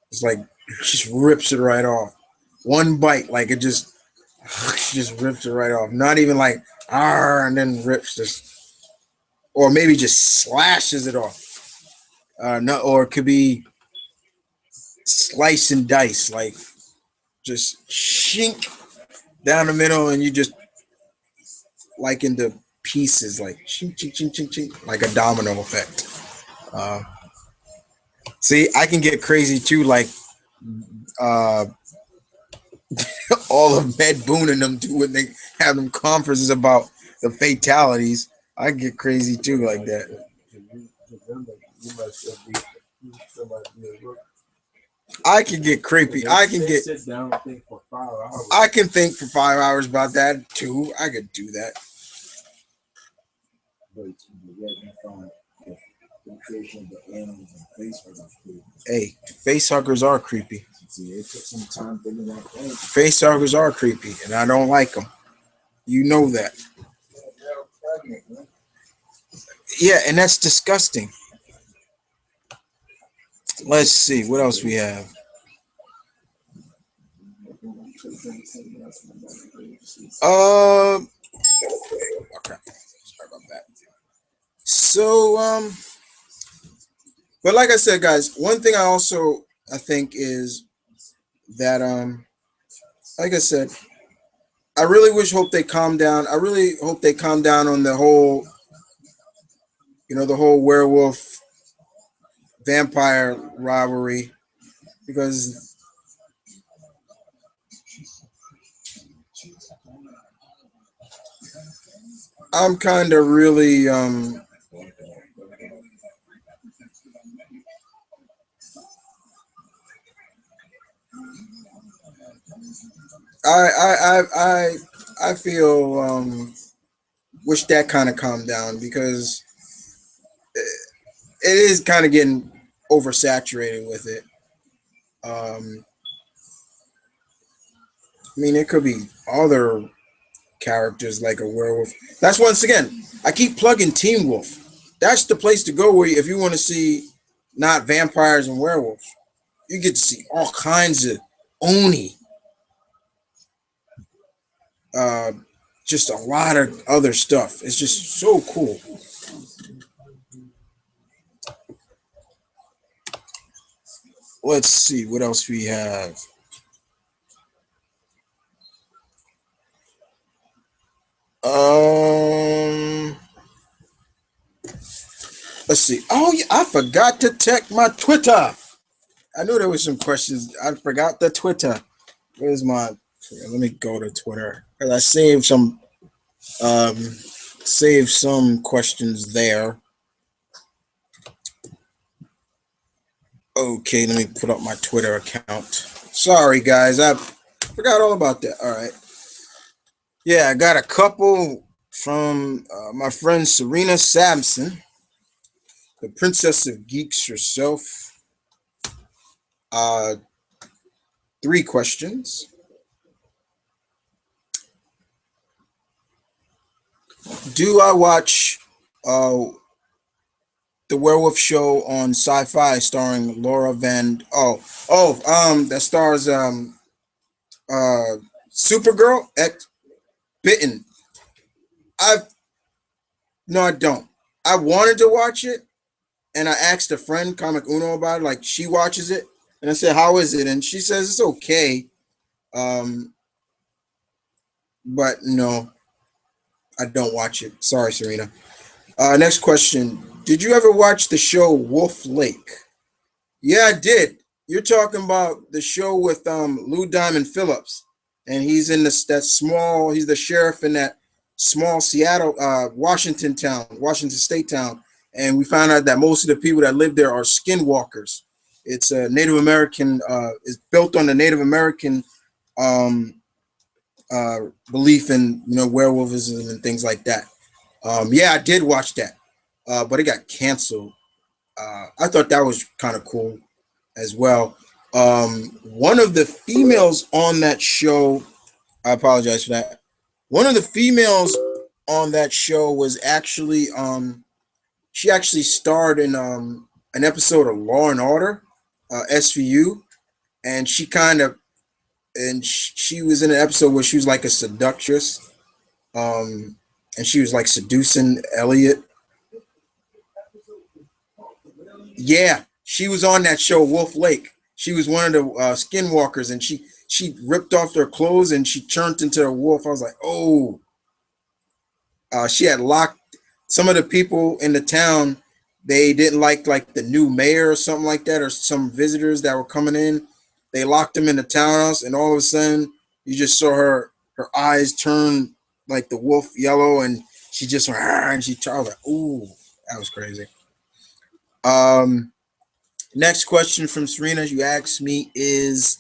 It's like just rips it right off. One bite, like it just rips it right off. Not even like and then rips just, or maybe just slashes it off. No, or it could be slice and dice, like just shink down the middle, and you just like in the pieces, like ching, ching, ching, ching, ching, like a domino effect. Uh, See, I can get crazy too, like uh, all of Med Boone and them do when they have them conferences about the fatalities. I get crazy too, like that. I can get creepy. I can think for 5 hours about that too. I could do that. Hey, face huggers are creepy. Face huggers are creepy, and I don't like them. You know that. Yeah, and that's disgusting. Let's see what else we have. Uh, okay. Sorry about that. So, but like I said, guys, one thing I think is that like I said, I really hope they calm down. I really hope they calm down on the whole, the whole werewolf vampire rivalry, because I'm kind of really I feel wish that kind of calmed down, because it is kind of getting oversaturated with it. Um, I mean, it could be other characters like a werewolf. That's once again, I keep plugging Teen Wolf. That's the place to go where if you want to see not vampires and werewolves, you get to see all kinds of oni, uh, just a lot of other stuff. It's just so cool. Let's see what else we have. Um, let's see. Oh, yeah, I forgot to check my Twitter. I knew there was some questions. I forgot the Twitter. Where's my? Let me go to Twitter, because I um saved some questions there. Okay, let me put up my Twitter account. Sorry, guys, I forgot all about that. All right. Yeah, I got a couple from my friend Serena Sampson, the Princess of Geeks herself. Uh, Three questions. Do I watch uh, the Werewolf Show on Sci-Fi starring Laura Van? That stars uh, Supergirl at Bitten. I've No, I don't. I wanted to watch it, and I asked a friend, Comic Uno, about it. Like, she watches it, and I said, "How is it?" And she says it's okay. Um, but no, I don't watch it. Sorry, Serena. Next question: Did you ever watch the show Wolf Lake? Yeah, I did. You're talking about the show with Lou Diamond Phillips, and he's in this that small. He's the sheriff in that small Seattle, Washington State town, and we found out that most of the people that live there are skinwalkers. It's a Native American. It's built on the Native American um, belief in werewolvism and things like that. Yeah, I did watch that, but it got canceled. I thought that was kind of cool as well. One of the females on that show, I apologize for that. One of the females on that show was actually, she actually starred in an episode of Law and Order, SVU, and she was in an episode where she was like a seductress, um, and she was like seducing Elliot. Yeah, she was on that show, Wolf Lake. She was one of the skinwalkers, and she ripped off their clothes and she turned into a wolf. I was like, oh, She had locked some of the people in the town. They didn't like the new mayor or something like that, or some visitors that were coming in. They locked them in the townhouse, and all of a sudden, you just saw her eyes turn like the wolf yellow, and she just went, "Ah," and she turned like, "Ooh, that was crazy." Um, Next question from Serena, you asked me is,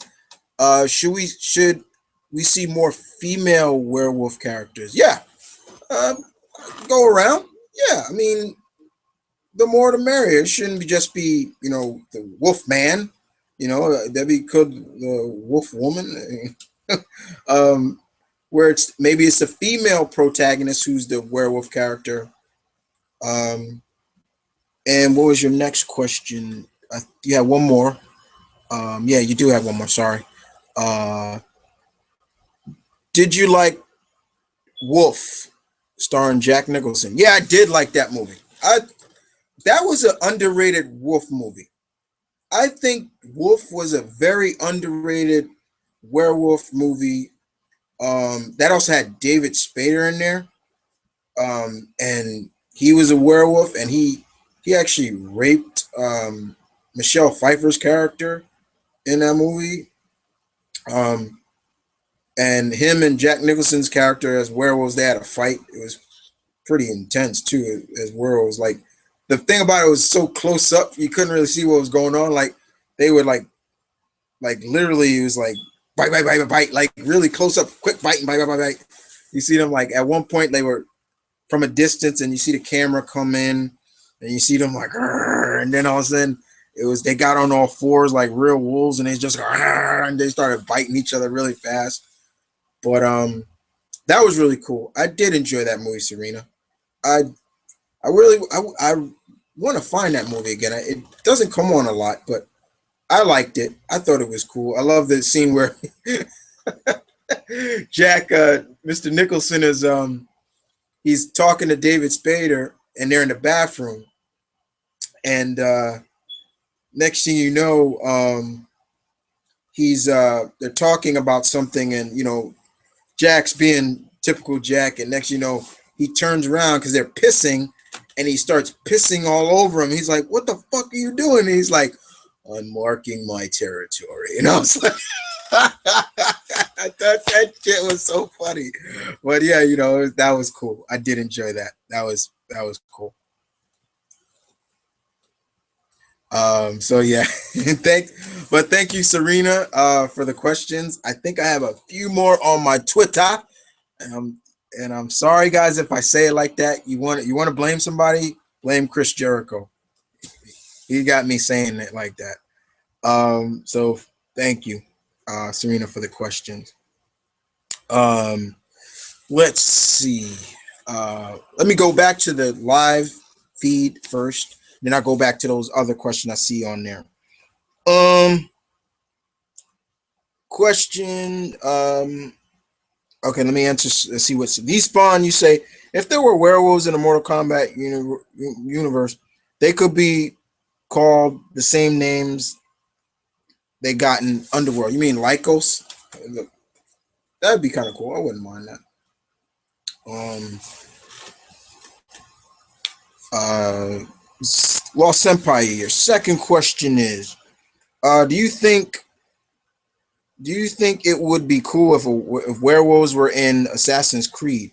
should we see more female werewolf characters? Yeah, uh, go around. Yeah, I mean, the more the merrier. It shouldn't be just be the wolf man. That'd be could the wolf woman. um, where it's a female protagonist who's the werewolf character. Um, and what was your next question? You had one more. Yeah, you do have one more. Sorry. Uh, did you like Wolf, starring Jack Nicholson? Yeah, I did like that movie. That was an underrated Wolf movie. I think Wolf was a very underrated werewolf movie. That also had David Spader in there, and he was a werewolf, and he actually raped Michelle Pfeiffer's character in that movie. Um, and him and Jack Nicholson's character as werewolves, they had a fight. It was pretty intense too, as werewolves. Like the thing about it was so close up, you couldn't really see what was going on. Like they would like literally, it was like bite, bite, bite, bite, bite, like really close up, quick bite and bite, bite, bite, bite. You see them like at one point they were from a distance, and you see the camera come in, and you see them like, "Arr," and then all of a sudden they got on all fours like real wolves, and they just "Arr," and they started biting each other really fast. But that was really cool. I did enjoy that movie, Serena. I I really I want to find that movie again. It doesn't come on a lot, but I liked it. I thought it was cool. I love the scene where Jack, Mr. Nicholson is he's talking to David Spader, and they're in the bathroom, and next thing you know, he's they're talking about something, and Jack's being typical Jack, and next you know he turns around because they're pissing, and he starts pissing all over him. He's like, "What the fuck are you doing?" And he's like, "I'm marking my territory." And I was like, I thought that shit was so funny. But yeah, that was cool. I did enjoy that. That was cool. So yeah, thank you, Serena, for the questions. I think I have a few more on my Twitter. Um, and I'm sorry, guys, if I say it like that. You want to blame somebody? Blame Chris Jericho. He got me saying it like that. So thank you, Serena, for the questions. Um, let's see. Let me go back to the live feed first. Then I'll go back to those other questions I see on there. Um, question. Okay, let me answer. Let's see what's V-Spawn. You say if there were werewolves in the Mortal Kombat universe, they could be called the same names they got in Underworld. You mean Lycos? That'd be kind of cool. I wouldn't mind that. Um, uh, Lost Senpai. Your second question is: Do you think it would be cool if werewolves were in Assassin's Creed?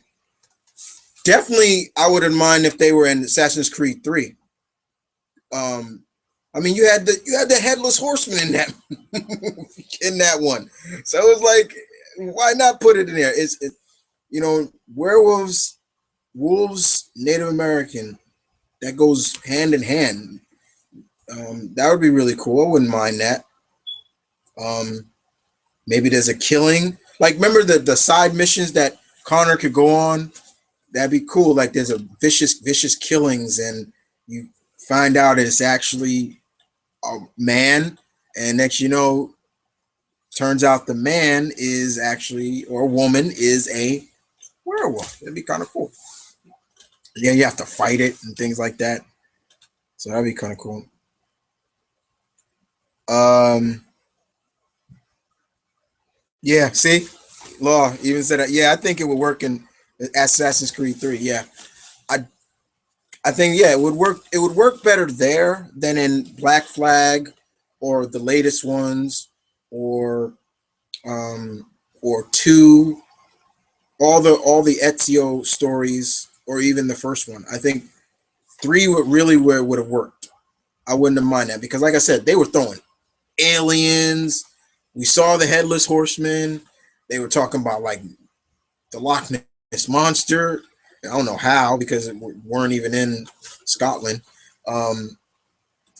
Definitely, I wouldn't mind if they were in Assassin's Creed 3. Um, I mean, you had the headless horseman in that in that one, so it was like, why not put it in there? Werewolves, wolves, Native American, that goes hand in hand. That would be really cool. I wouldn't mind that. Um, Maybe there's a killing. Like, remember the side missions that Connor could go on? That'd be cool. Like, there's a vicious killings, and you find out it's actually a man, and next you know, turns out the man is actually, or woman is, a werewolf. That'd be kind of cool. Yeah, you have to fight it and things like that. So that'd be kind of cool. Um, yeah. See, Law even said that. Yeah, I think it would work in Assassin's Creed 3. Yeah, I I think yeah it would work. It would work better there than in Black Flag or the latest ones or um or two, all the Ezio stories, or even the first one. I think three would really where it would have worked. I wouldn't have minded that because, like I said, they were throwing aliens. We saw the headless horseman. They were talking about like the Loch Ness monster. I don't know how because we weren't even in Scotland. Um,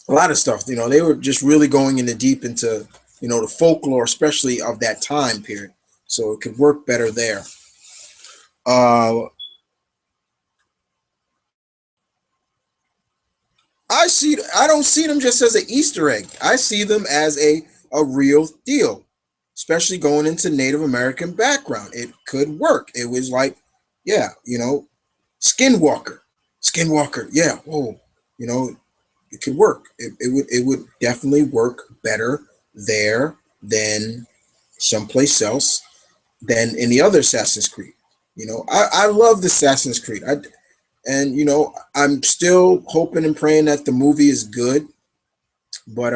a lot of stuff. They were just really going into deep into the folklore, especially of that time period. So it could work better there. Uh, I don't see them just as an Easter egg. I see them as a real deal, especially going into Native American background. It could work. It was like, yeah, Skinwalker, Skinwalker. Yeah, whoa, you know, it could work. It would definitely work better there than someplace else than any other Assassin's Creed. I love the Assassin's Creed. And I'm still hoping and praying that the movie is good. But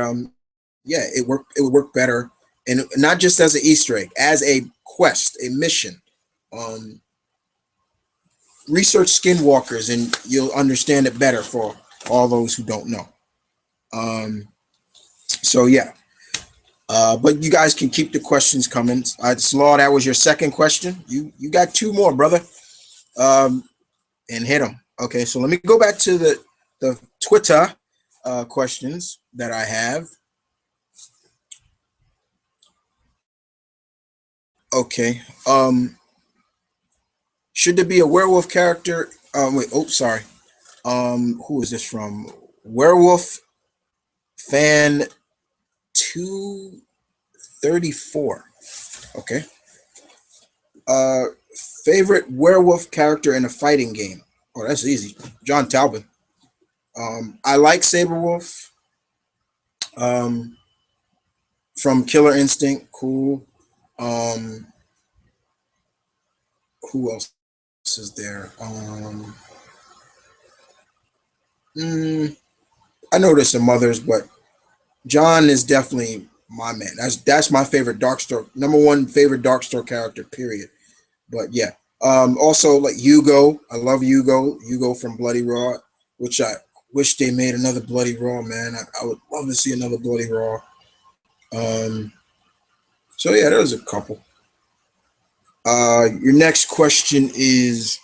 yeah, it would work better, and not just as an Easter egg, as a quest, a mission. Um, Research Skinwalkers, and you'll understand it better for all those who don't know. Um, so yeah, but you guys can keep the questions coming. Slaw, that was your second question. You got two more, brother, and hit them. Okay, so let me go back to the Twitter questions that I have. Okay. Should there be a werewolf character? Wait. Oh, sorry. Who is this from? Werewolf fan 234. Okay. Uh, Favorite werewolf character in a fighting game? Oh, that's easy. John Talbot. I like Saberwolf. Um, from Killer Instinct. Cool. Um, who else is there? Mm, I know there's some others, but John is definitely my man. That's my favorite Darkstar, number one favorite Darkstar character. Period. But yeah, also like Hugo. I love Hugo. Hugo from Bloody Raw, which I wish they made another Bloody Raw. Man, I would love to see another Bloody Raw. Um, so yeah, there's a couple. Your next question is,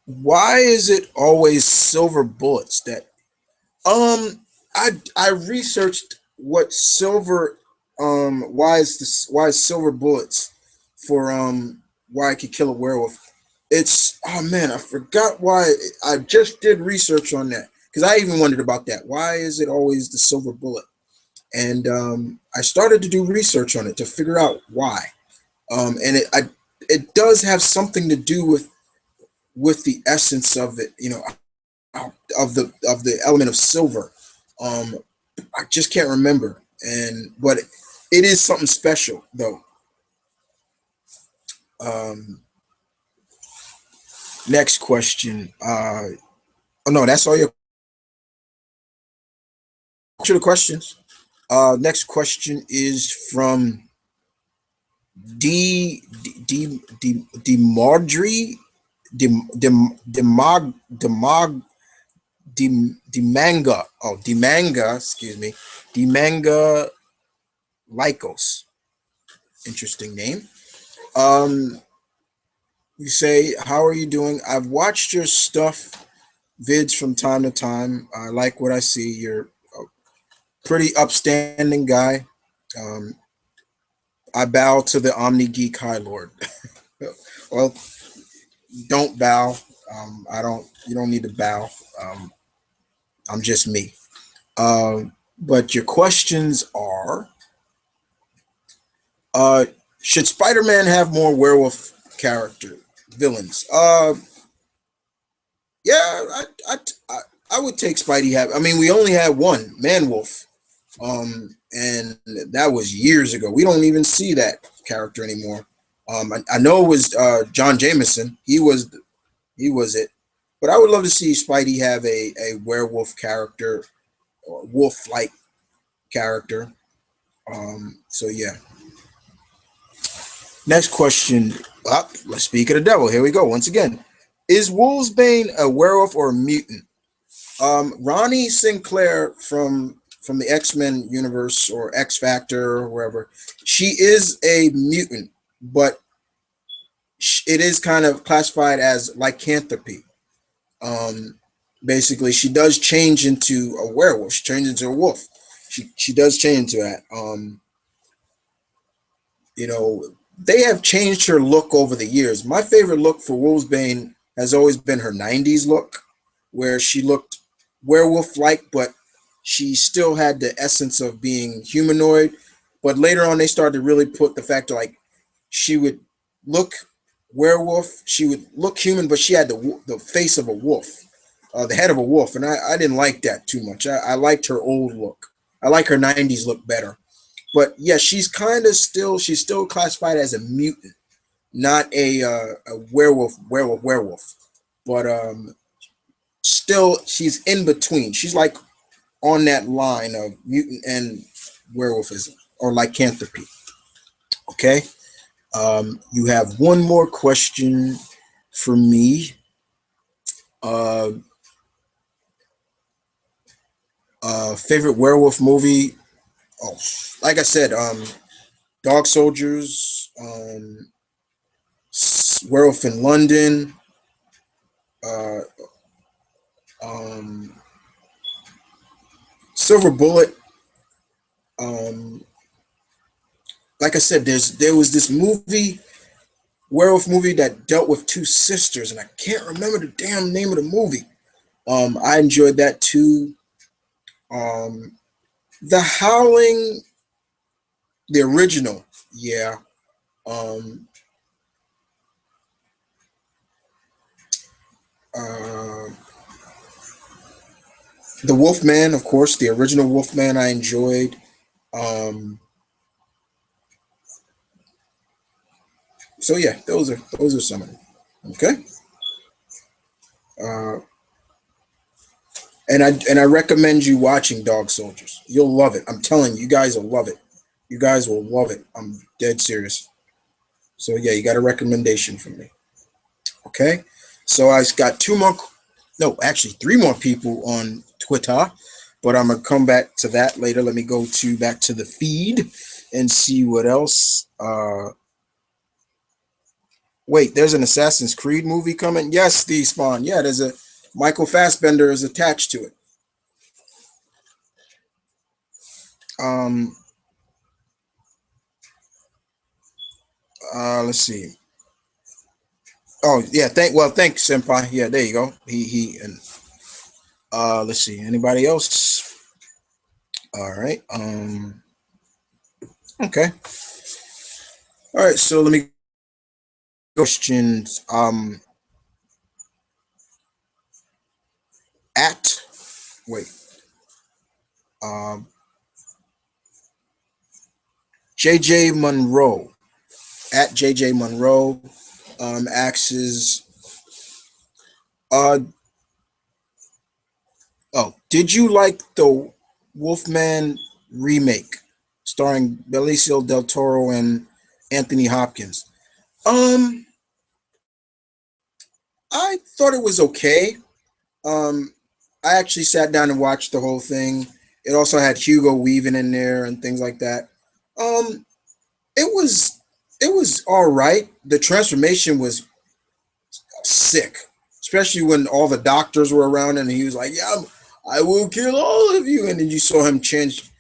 why is it always silver bullets that I researched what silver why is silver bullets for why I could kill a werewolf. It's oh man, I forgot why. I just did research on that because I even wondered about that. Why is it always the silver bullet? And I started to do research on it to figure out why. And it does have something to do with the essence of it, of the element of silver. Um, I just can't remember, and but it is something special though. Um, Next question. Oh no, that's all your questions. Next question is from D Marjorie Demanga. Oh, Demanga. Excuse me, Demanga Lycos. Interesting name. Um, you say, how are you doing? I've watched your stuff vids from time to time. I like what I see. You're a pretty upstanding guy. Um, I bow to the Omni Geek High Lord. Well, don't bow. I don't. You don't need to bow. Um, I'm just me. But your questions are: uh, should Spider-Man have more werewolf character villains? Yeah, I, I would take Spidey. Have I mean, we only had one Man Wolf, and that was years ago. We don't even see that character anymore. I know it was John Jameson. He was it. But I would love to see Spidey have a werewolf character or wolf like character. So yeah. Next question up. Let's speak of the devil. Here we go. Once again. Is Wolfsbane a werewolf or a mutant? Ronnie Sinclair from the X-Men universe or X Factor or wherever, she is a mutant, but it is kind of classified as lycanthropy. Um, Basically, she does change into a werewolf. She turns into a wolf. She does change into that. You know, they have changed her look over the years. My favorite look for Wolfsbane has always been her '90s look, where she looked werewolf-like, but she still had the essence of being humanoid. But later on, they started to really put the fact like she would look werewolf, she would look human, but she had the face of a wolf, the head of a wolf, and I didn't like that too much. I liked her old look. I like her '90s look better. But yeah, she's still classified as a mutant, not a werewolf. But still she's in between. She's like on that line of mutant and werewolfism or lycanthropy. Okay. You have one more question for me. Uh, Favorite werewolf movie? Oh, like I said, Dog Soldiers, Werewolf in London, uh, um, Silver Bullet. Um, like I said, there was this movie, werewolf movie that dealt with two sisters, and I can't remember the damn name of the movie. I enjoyed that too. Um, the Howling, the original, yeah. Um, uh, the Wolfman, of course, the original Wolfman, I enjoyed. Um, so yeah, those are some of them. Okay. Uh, and I recommend you watching Dog Soldiers. You'll love it. I'm telling you, you guys will love it. You guys will love it. I'm dead serious. So yeah, you got a recommendation from me. Okay. So I got two more, no, actually three more people on Twitter, but I'm gonna come back to that later. Let me go to back to the feed and see what else. Wait, there's an Assassin's Creed movie coming. Yes, Steve Spawn. Yeah, there's a Michael Fassbender is attached to it. Um, let's see. Oh yeah, thanks, Senpai. Yeah, there you go. He and let's see. Anybody else? All right. Okay. All right. So let me questions. At wait. Um, JJ Monroe at JJ Monroe. Asks. Uh. Oh, did you like the Wolfman remake starring Benicio del Toro and Anthony Hopkins? Um, I thought it was okay. Um, I actually sat down and watched the whole thing. It also had Hugo Weaving in there and things like that. Um, it was it was all right. The transformation was sick, especially when all the doctors were around and he was like, "Yeah, I will kill all of you," and then you saw him change,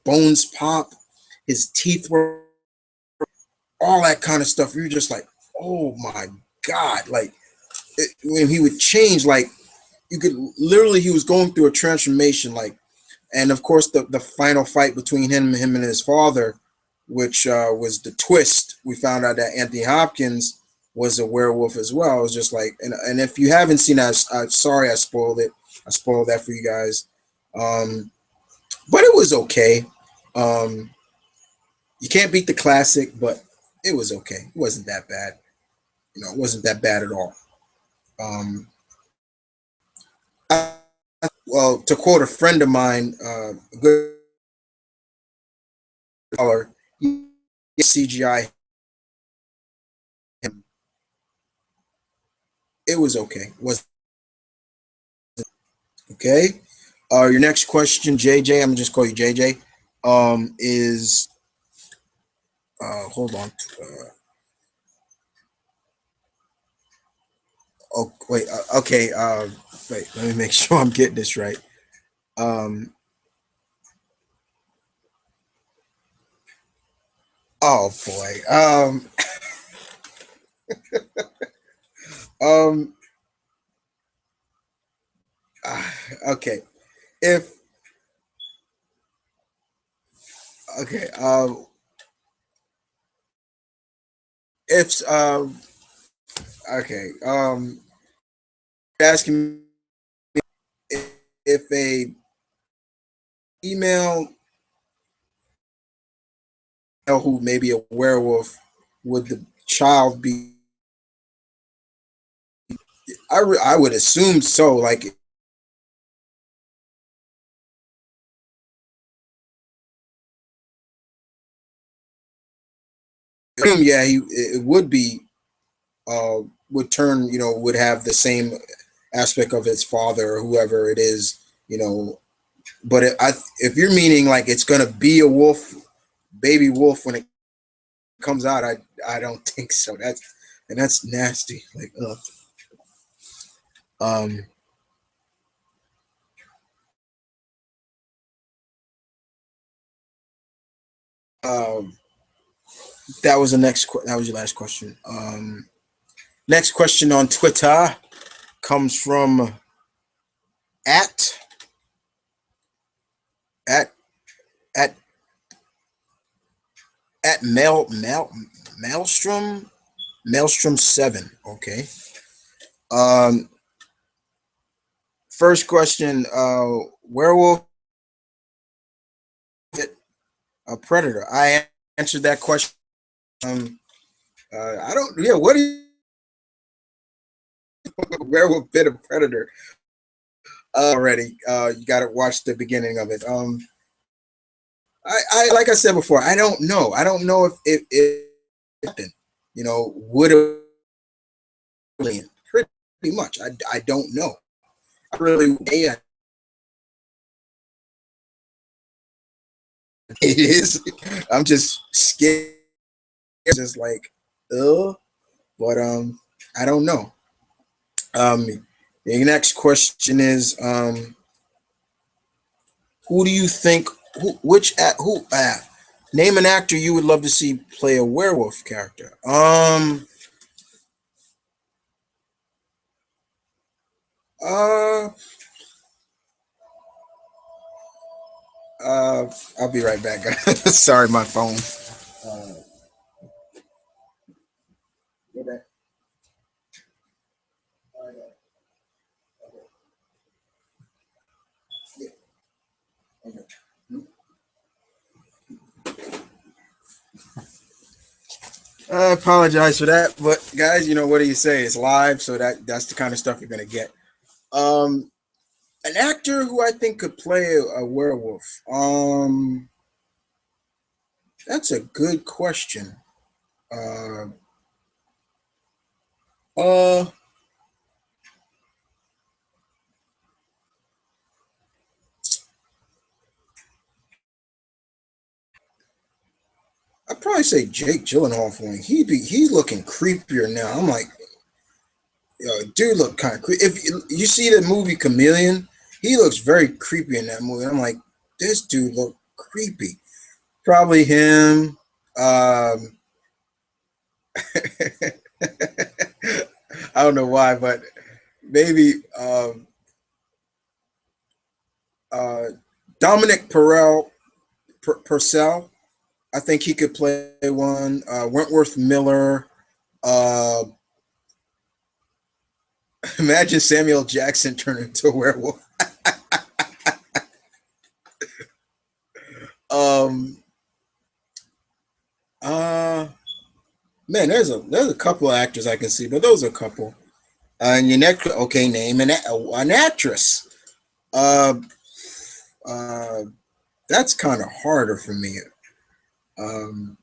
bones pop, his teeth were all that kind of stuff. You're just like, "Oh my god!" Like when he would change, like you could literally he was going through a transformation, like, and of course the final fight between him and his father, which was the twist. We found out that Anthony Hopkins was a werewolf as well. It was just like, and if you haven't seen that, I'm sorry I spoiled it. I spoiled that for you guys. But it was okay. Um, You can't beat the classic, but it was okay. It wasn't that bad. It wasn't that bad at all. Um, I, well, to quote a friend of mine, a good color, CGI him. It was okay. Was okay. Your next question, JJ. I'm gonna just call you JJ. Is hold on. Oh wait. Okay. Wait. Let me make sure I'm getting this right. Um. Oh boy. Um. uh, okay. If okay. If okay. Asking me if a female who may be a werewolf, would the child be? I would assume so. Like, yeah, it would be uh would turn, would have the same aspect of its father or whoever it is, but if you're meaning like it's gonna be a wolf, baby wolf when it comes out, I don't think so. That's nasty. Like, um um that was your last question. Next question on Twitter comes from at at at at Maelstrom Maelstrom 7. Okay. Um First question, werewolf a predator? I answered that question. I don't. Yeah, what do you werewolf bit a predator? Already, you got to watch the beginning of it. I like I said before, I don't know. I don't know if it happened. Would a alien pretty much? I don't know. I really, yeah, it is. I'm just scared. Just like, but I don't know. Um, the next question is, who do you think? Who? Name an actor you would love to see play a werewolf character. Uh. I'll be right back, guys. Sorry, my phone. Uh, I apologize for that, but guys, what do you say? It's live, so that's the kind of stuff you're gonna get. Um, an actor who I think could play a werewolf. That's a good question. Uh, uh, I'd probably say Jake Gyllenhaal for me. He's looking creepier now. I'm like, dude, look kind of creepy. If you see the movie Chameleon, he looks very creepy in that movie. I'm like, this dude look creepy. Probably him. Um, I don't know why, but maybe uh, Dominic Purcell. I think he could play one. Wentworth Miller. Uh, Imagine Samuel Jackson turn into a werewolf. Um, Man, there's a couple of actors I can see, but those are a couple. And your next, okay, name an actress. Uh, uh, that's kind of harder for me. Um,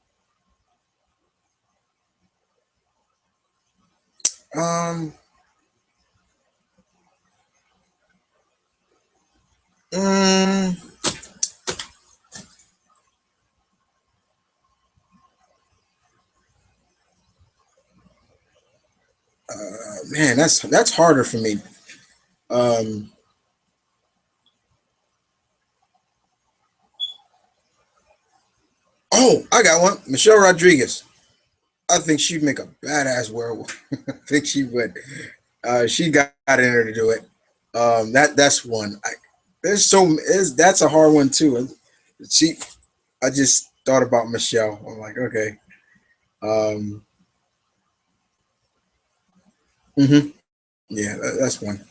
um, mm, man, that's harder for me. Um, oh, I got one. Michelle Rodriguez. I think she'd make a badass werewolf. I think she would. She got in her to do it. That's one. There's so is that's a hard one too. She, I just thought about Michelle. I'm like, okay. Um, hmm Yeah, that's one.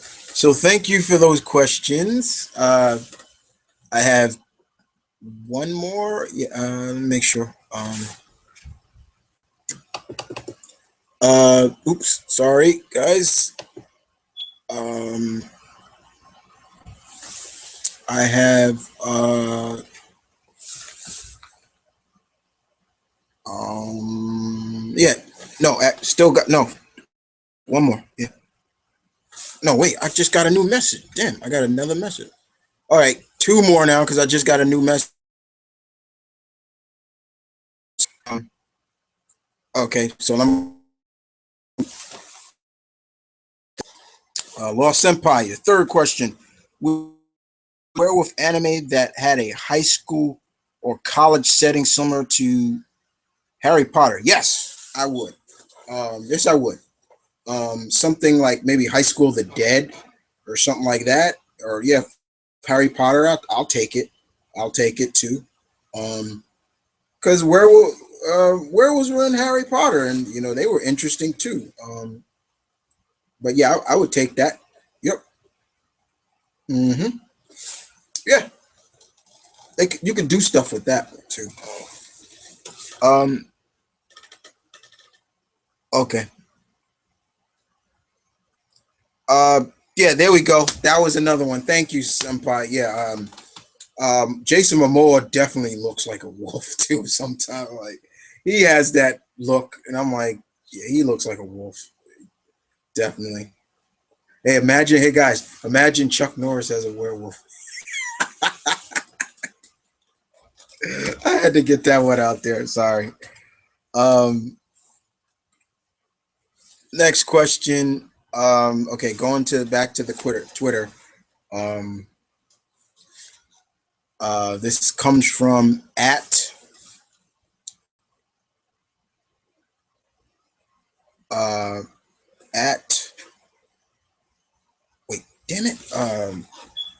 So thank you for those questions. I have one more. Yeah, let me make sure. Oops, sorry, guys. Um, I have yeah, no, still got no one more. Yeah, no, wait, I just got a new message. Damn, I got another message. All right, two more now because I just got a new message. Um, okay, so I'm Lost Empire. Third question: Werewolf anime that had a high school or college setting similar to Harry Potter? Yes, I would. Yes, I would. Something like maybe High School of the Dead or something like that. Or yeah, Harry Potter. I'll take it. I'll take it too. Because werewolves were in Harry Potter, and they were interesting too. But yeah, I would take that. Yep. Hmm. Yeah, you could do stuff with that one too. Um. Okay. Uh. Yeah. There we go. That was another one. Thank you, Senpai. Yeah. Jason Momoa definitely looks like a wolf too. Sometimes, like he has that look, and I'm like, yeah, he looks like a wolf, definitely. Hey guys, imagine Chuck Norris as a werewolf. I had to get that one out there. Sorry. Um, Next question. Okay, going to back to the Twitter. Um, this comes from uh, at wait, damn it.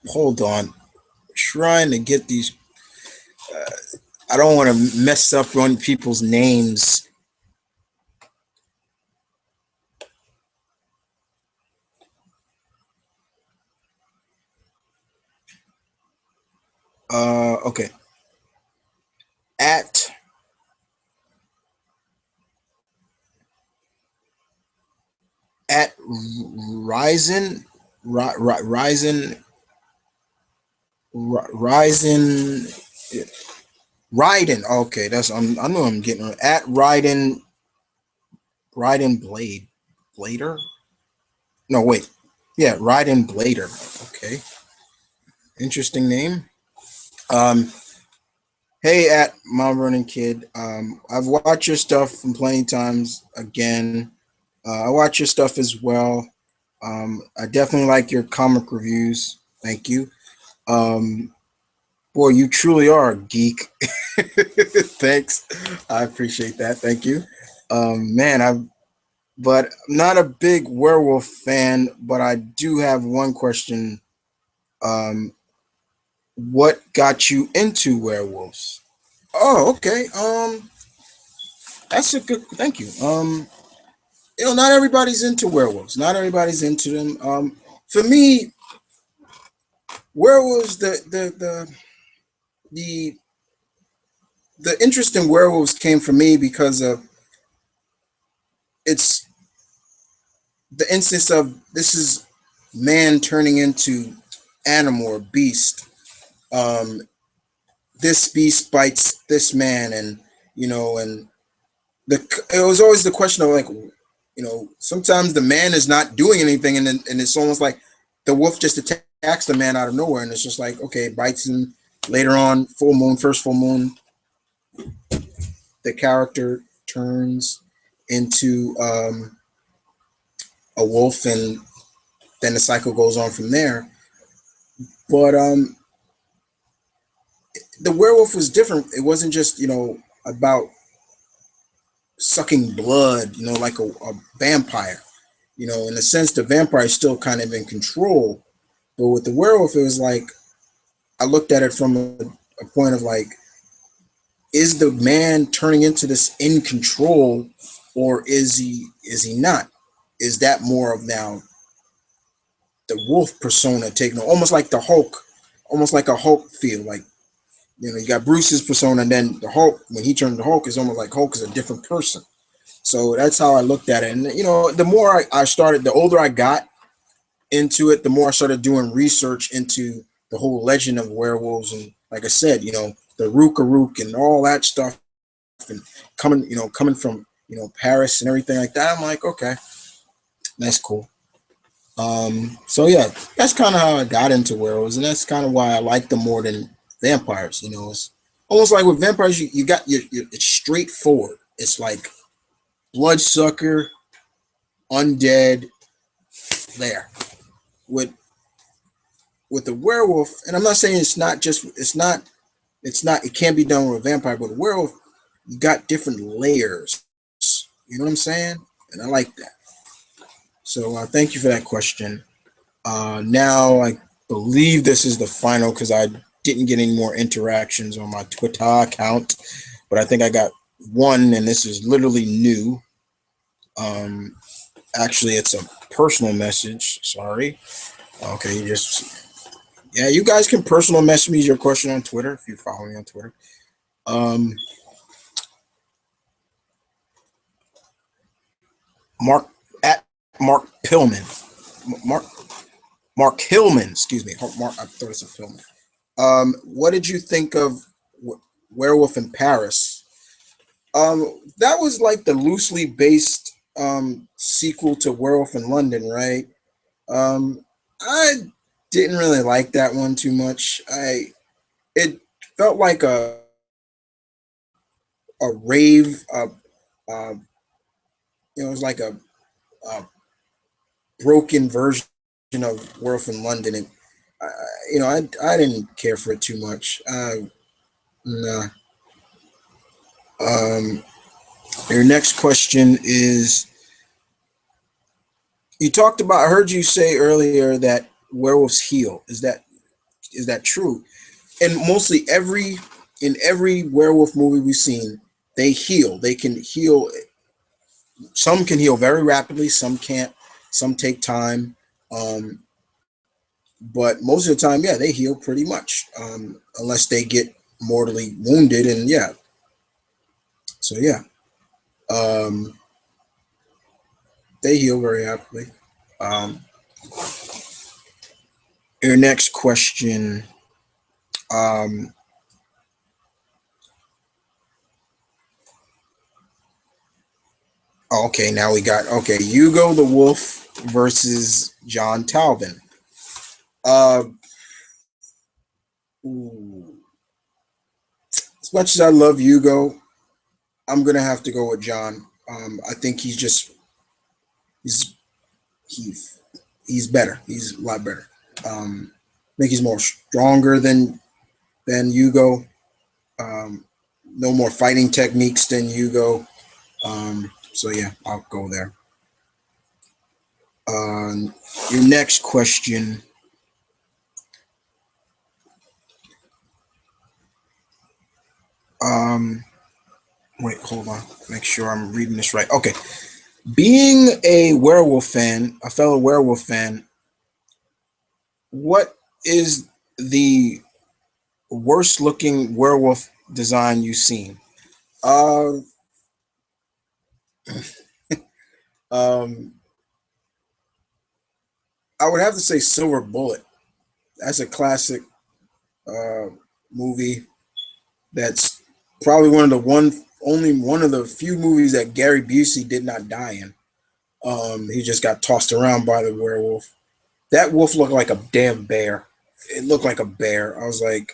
Hold on. Trying to get these. I don't want to mess up on people's names. Okay. At at Ryzen, Ryzen, Ryzen, Ryden. Okay, I know I'm getting at Ryden Blader. No, wait. Yeah, Ryden Blader. Okay, interesting name. Um, Hey, at Mom Running Kid. I've watched your stuff from plenty times. Again, I watch your stuff as well. I definitely like your comic reviews. Thank you. Um, Boy, you truly are a geek. Thanks. I appreciate that. Thank you. Man, I'm not a big werewolf fan, but I do have one question. Um, what got you into werewolves? Oh, okay. That's a good. Thank you. Not everybody's into werewolves. Not everybody's into them. For me, werewolves, the the interest in werewolves came from me because of it's the instance of this is man turning into animal or beast. Um, this beast bites this man, and and the it was always the question of like, sometimes the man is not doing anything, and it's almost like the wolf just attacks the man out of nowhere, and it's just like okay, bites him. Later on, full moon, first full moon, the character turns into a wolf, and then the cycle goes on from there. But the werewolf was different. It wasn't just about sucking blood, like a vampire. In a sense, the vampire is still kind of in control. But with the werewolf, it was like I looked at it from a point of like, is the man turning into this in control, or is he not? Is that more of now the wolf persona taking almost like the Hulk, almost like a Hulk feel? Like you got Bruce's persona, and then the Hulk when he turned to Hulk is almost like Hulk is a different person. So that's how I looked at it. And the more I started, the older I got into it, the more I started doing research into the whole legend of werewolves. And like I said, the Rook and all that stuff, and coming from Paris and everything like that. I'm like, okay, that's cool. So yeah, that's kind of how I got into werewolves, and that's kind of why I like them more than vampires. It's almost like with vampires, you got it's straightforward. It's like bloodsucker, undead, there. With a werewolf, and I'm not saying it can't be done with a vampire, but a werewolf, you got different layers. You know what I'm saying? And I like that. So thank you for that question. Now I believe this is the final because I didn't get any more interactions on my Twitter account, but I think I got one, and this is literally new. Um, Actually, it's a personal message. Sorry. Okay, yeah, you guys can personal message me your question on Twitter if you follow me on Twitter. Um, Mark at Mark Pillman, Mark Mark Hillman, excuse me. Mark, I thought it's a Pillman. What did you think of Werewolf in Paris? That was like the loosely based sequel to Werewolf in London, right? I didn't really like that one too much. It felt like a rave. Uh, it was like a broken version of Werewolf in London. And I didn't care for it too much. Nah. Um, your next question is: you talked about. I heard you say earlier that werewolves heal. Is that true? And mostly in every werewolf movie we've seen, they heal. They can heal. Some can heal very rapidly. Some can't. Some take time. Um, but most of the time, yeah, they heal pretty much, unless they get mortally wounded. And yeah, so yeah, um, they heal very rapidly. Um, your next question. Um, okay, now we got Hugo the Wolf versus John Talvin. Uh, ooh, as much as I love Hugo, I'm gonna have to go with John. I think he's he he's better. He's a lot better. I think he's more stronger than Hugo. Um, no more fighting techniques than Hugo. So yeah, I'll go there. Your next question. Um, Wait, hold on. Make sure I'm reading this right. Okay. Being a werewolf fan, a fellow werewolf fan, what is the worst looking werewolf design you've seen? Uh, um, I would have to say Silver Bullet. That's a classic uh, movie. That's probably only one of the few movies that Gary Busey did not die in. He just got tossed around by the werewolf. That wolf looked like a damn bear. It looked like a bear. I was like,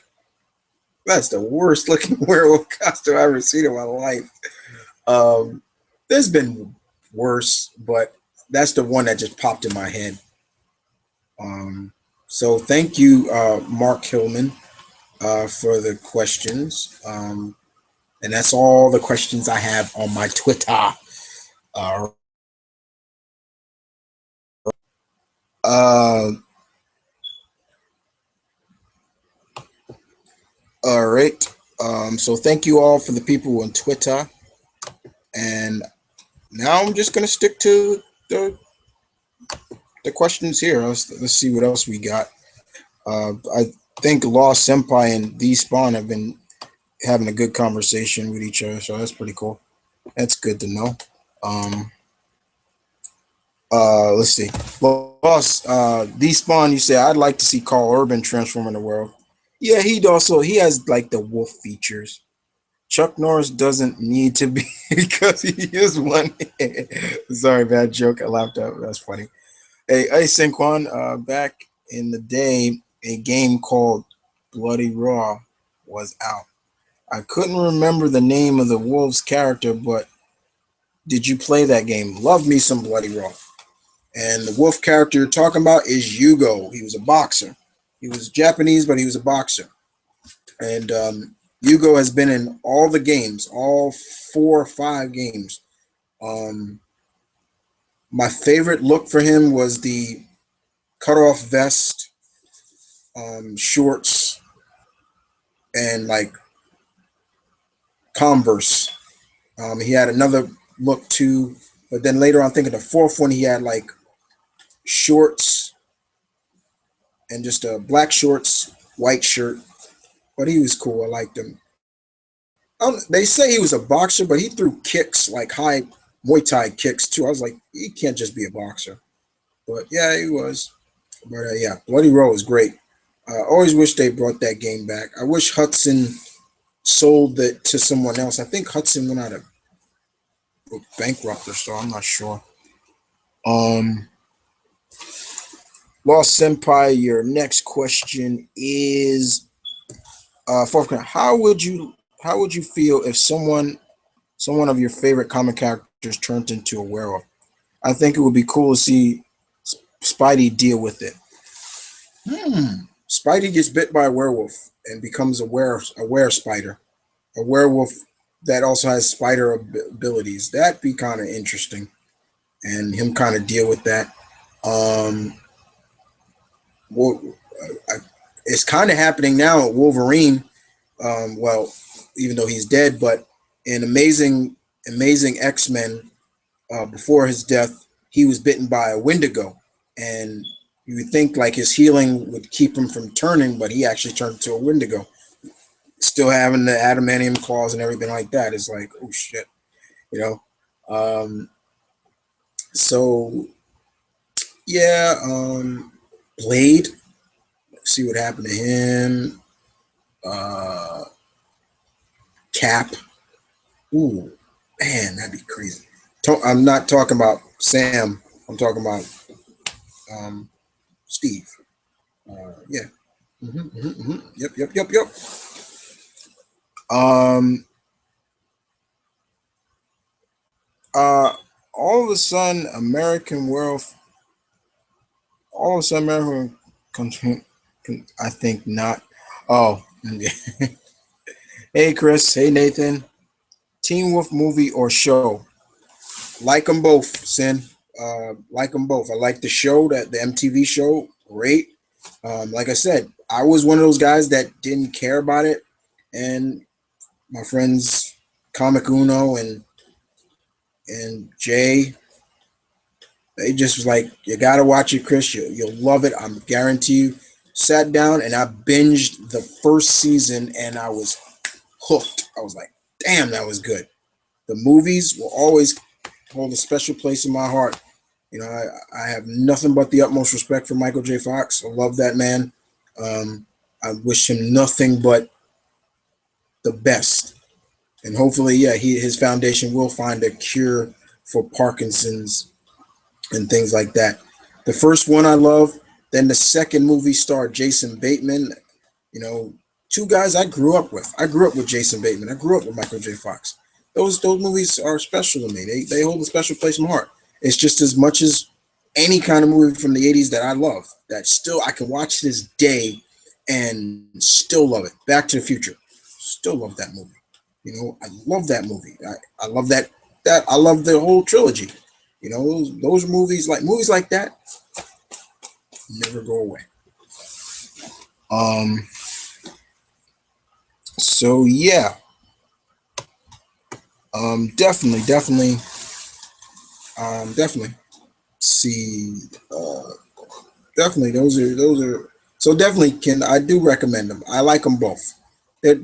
that's the worst looking werewolf costume I've ever seen in my life. Um, there's been worse, but that's the one that just popped in my head. Um, so thank you, Mark Hillman, for the questions. And that's all the questions I have on my Twitter. Uh, uh, all right. So thank you all for the people on Twitter. And now I'm just gonna stick to the questions here. Let's see what else we got. I think Lost Senpai and D Spawn have been having a good conversation with each other, so that's pretty cool. That's good to know. Um, let's see. Lost D Spawn, you say I'd like to see Carl Urban transform in the world. Yeah, he has like the wolf features. Chuck Norris doesn't need to be because he is one. Sorry, bad joke. I laughed out. That's funny. Hey, Sinquan, back in the day, a game called Bloody Raw was out. I couldn't remember the name of the Wolves character, but did you play that game? Love me some Bloody Raw. And the Wolf character you're talking about is Yugo. He was a boxer. He was Japanese, but he was a boxer. And Yugo has been in all the games, all 4 or 5 games. Um, my favorite look for him was the cut off vest, shorts, and like Converse. He had another look too, but then later on, I think in the fourth one, he had like shorts and just black shorts, white shirt. But he was cool. I liked him. They say he was a boxer, but he threw kicks like high Muay Thai kicks too. I was like, he can't just be a boxer. But yeah, he was. But yeah, Bloody Row was great. I always wish they brought that game back. I wish Hudson sold it to someone else. I think Hudson went out of bankrupt or so. I'm not sure. Um, Lost Senpai, your next question is fourth question. How would you feel if someone of your favorite comic characters turned into a werewolf? I think it would be cool to see Spidey deal with it. Spidey gets bit by a werewolf and becomes a spider, a werewolf that also has spider abilities. That'd be kind of interesting, and him kind of deal with that. Um, well, it's kind of happening now at Wolverine. Well, even though he's dead, but in Amazing X-Men, before his death, he was bitten by a Wendigo, and you would think like his healing would keep him from turning, but he actually turned into a Wendigo, still having the adamantium claws and everything like that. It's like, oh shit, you know. Um, so yeah, Blade. See what happened to him. Uh, Cap. Ooh, man, that'd be crazy. I'm not talking about Sam. I'm talking about um, Steve. Yeah. Yep. Yep. Yep. Yep. Um. Uh. All of a sudden, American World. All of a sudden, American. I think not. Oh. Hey, Chris. Hey, Nathan. Teen Wolf movie or show? Like them both, Sin. Like them both. I like the show, that the MTV show. Great. Like I said, I was one of those guys that didn't care about it, and my friends Comic Uno and Jay, they just was like, you gotta watch it, Chris. You'll love it. I'm guarantee you. Sat down and I binged the first season, and I was hooked. I was like, damn, that was good. The movies will always hold a special place in my heart. You know, I have nothing but the utmost respect for Michael J. Fox. I love that man. I wish him nothing but the best. And hopefully, yeah, his foundation will find a cure for Parkinson's and things like that. The first one I love. Then the second movie starred Jason Bateman. You know, two guys I grew up with. I grew up with Jason Bateman. I grew up with Michael J. Fox. Those movies are special to me. They hold a special place in my heart. It's just as much as any kind of movie from the '80s that I love. That still I can watch this day and still love it. Back to the Future. Still love that movie. You know, I love that movie. I love that I love the whole trilogy. You know, those movies like that never go away. Um so yeah, definitely see definitely those are so definitely can I do recommend them. I like them both. They're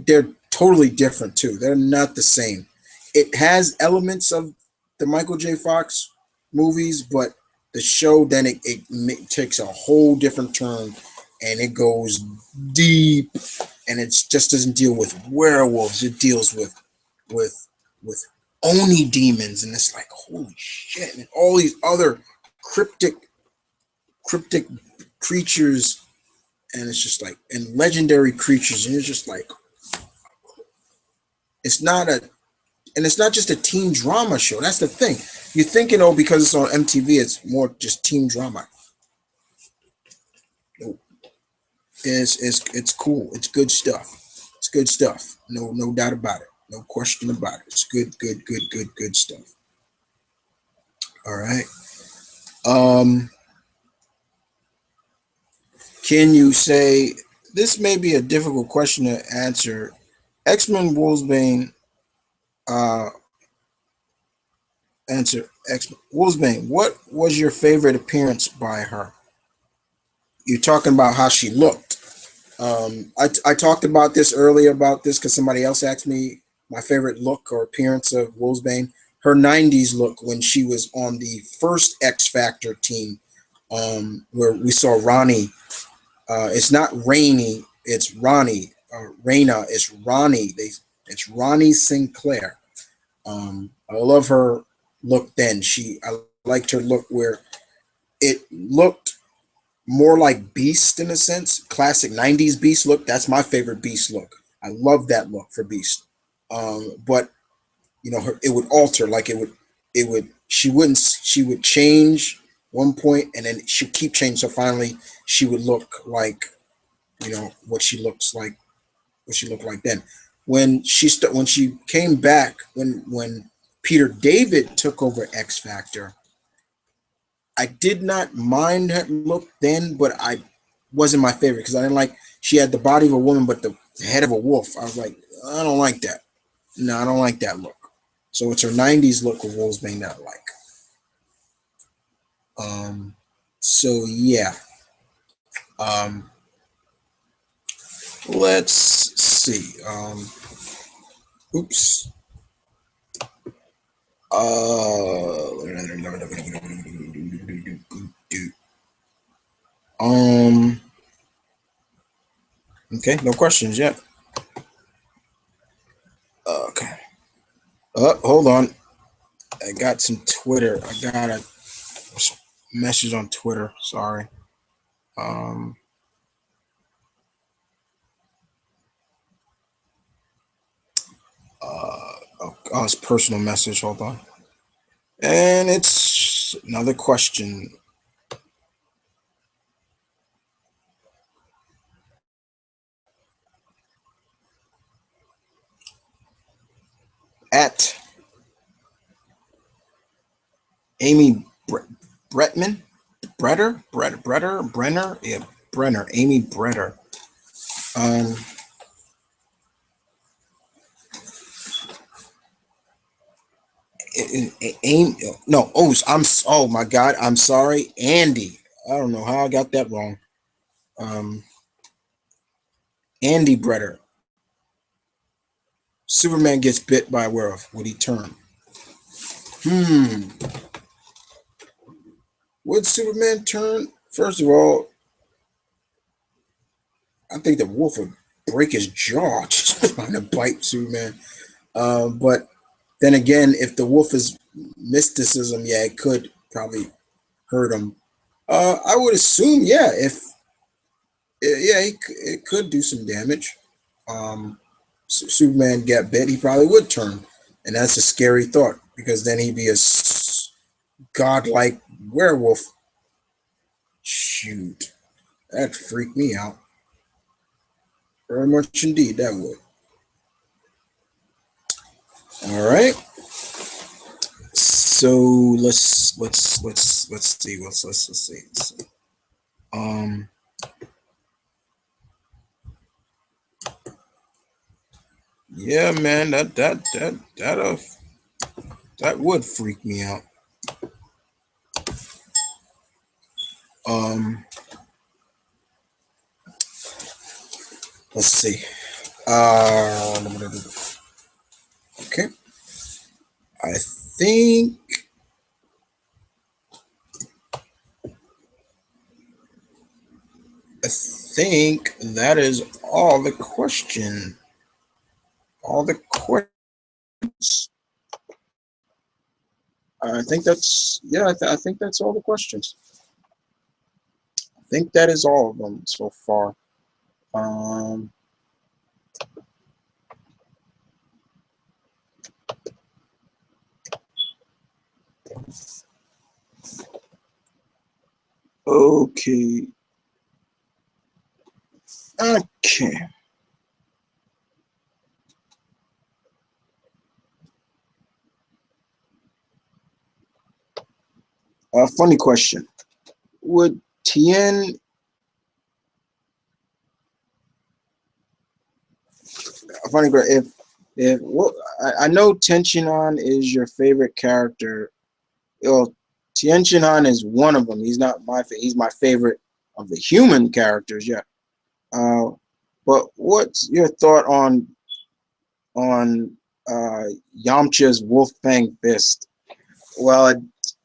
totally different too. They're not the same. It has elements of the Michael J. Fox movies, but the show then takes a whole different turn and it goes deep and it just doesn't deal with werewolves. It deals with with oni demons and it's like holy shit and all these other cryptic creatures and it's just like and legendary creatures and it's just like it's not a and it's not just a teen drama show. That's the thing. You're thinking, oh, because it's on MTV, it's more just teen drama. No, it's cool. It's good stuff. It's good stuff. No doubt about it. No question about it. It's good stuff. All right. Um, can you say this may be a difficult question to answer? X Men Wolfsbane. Uh, answer X Wolfsbane. What was your favorite appearance by her? You're talking about how she looked. I talked about this earlier about this because somebody else asked me my favorite look or appearance of Wolfsbane. Her '90s look when she was on the first X Factor team, where we saw Ronnie. It's not Rainy, it's Ronnie. Raina, it's Ronnie. It's Ronnie Sinclair. I love her look then. I liked her look where it looked more like Beast in a sense, classic '90s Beast look. That's my favorite Beast look. I love that look for Beast. But it would alter, like she would change one point, and then she'd keep changing. So finally, she would look like what she looked like then. When she came back, when Peter David took over X Factor, I did not mind her look then, but I wasn't my favorite because I didn't like she had the body of a woman but the head of a wolf. I was like, I don't like that. No, I don't like that look. So it's her '90s look of Wolfsbane that I like. So yeah. Um, let's see. Oops. Um. Okay. No questions yet. Okay. Hold on. I got some Twitter. I got a message on Twitter. Sorry. Um. Oh, it's personal message. Hold on. And it's another question. At Amy Bretman, Brenner, yeah, Brenner, Amy Bretter. Um, Amy, no, oh my God, I'm sorry, Andy. I don't know how I got that wrong. Um, Andy Bretter. Superman gets bit by a werewolf. Would he turn? Hmm. Would Superman turn? First of all, I think the wolf would break his jaw just trying to bite Superman. But then again, if the wolf is mysticism, yeah, it could probably hurt him. I would assume, yeah, if yeah, it could do some damage. Um, Superman got bit, he probably would turn, and that's a scary thought because then he'd be a godlike werewolf. Shoot, that'd freak me out very much indeed. That would. All right. So let's see. Let's see. Um. Yeah, man. That would freak me out. Um. Let's see. Okay. I think I think that is all the question. All the questions. I think that's yeah. I think that's all the questions. I think that is all of them so far. Um, okay. Okay. Funny question. Would Tien funny question if what I know Tenshinhan is your favorite character. Well, Tien Shinhan is one of them. He's not my favorite. He's my favorite of the human characters. Yeah. Uh, but what's your thought on Yamcha's Wolf Fang Fist? Well,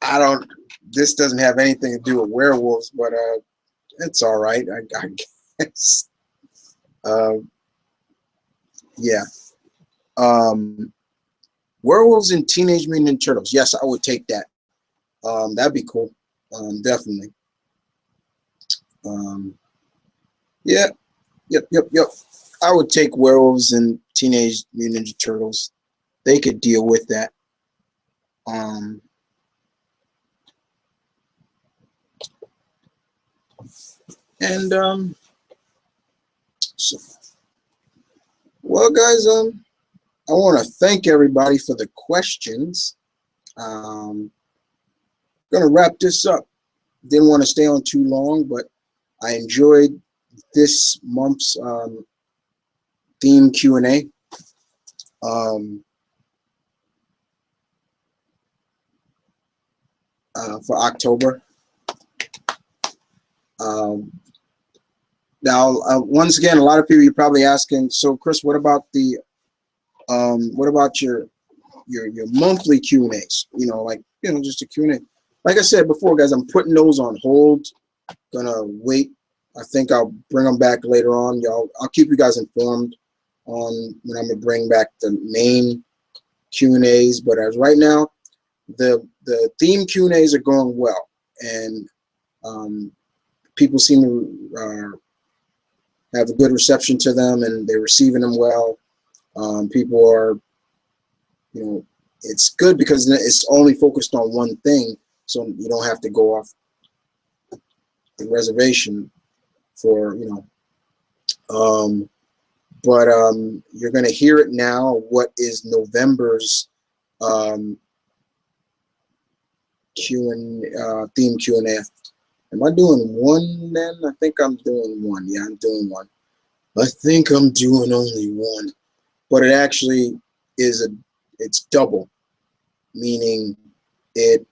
I don't. This doesn't have anything to do with werewolves, but it's all right. I guess. Uh, yeah. Um, Werewolves and Teenage Mutant Ninja Turtles. Yes, I would take that. That'd be cool. Definitely. Um, yeah. Yep. I would take Werewolves and Teenage Mutant Ninja Turtles. They could deal with that. Um, and so, well, guys, I want to thank everybody for the questions. Gonna wrap this up. Didn't want to stay on too long, but I enjoyed this month's theme Q&A. Um, for October. Um, now, once again, a lot of people you're probably asking. So, Chris, what about what about your monthly Q&As? Like just a Q&A. Like I said before, guys, I'm putting those on hold. Gonna wait. I think I'll bring them back later on. I'll keep you guys informed on when I'm gonna bring back the main Q&As. But as right now, the theme Q&As are going well, and people seem to have a good reception to them, and they're receiving them well. People are, it's good because it's only focused on one thing, so you don't have to go off the reservation for, but you're going to hear it now. What is November's theme Q&A? Am I doing one then? I think I'm doing one. Yeah, I'm doing one. I think I'm doing only one, but it actually it's double, meaning it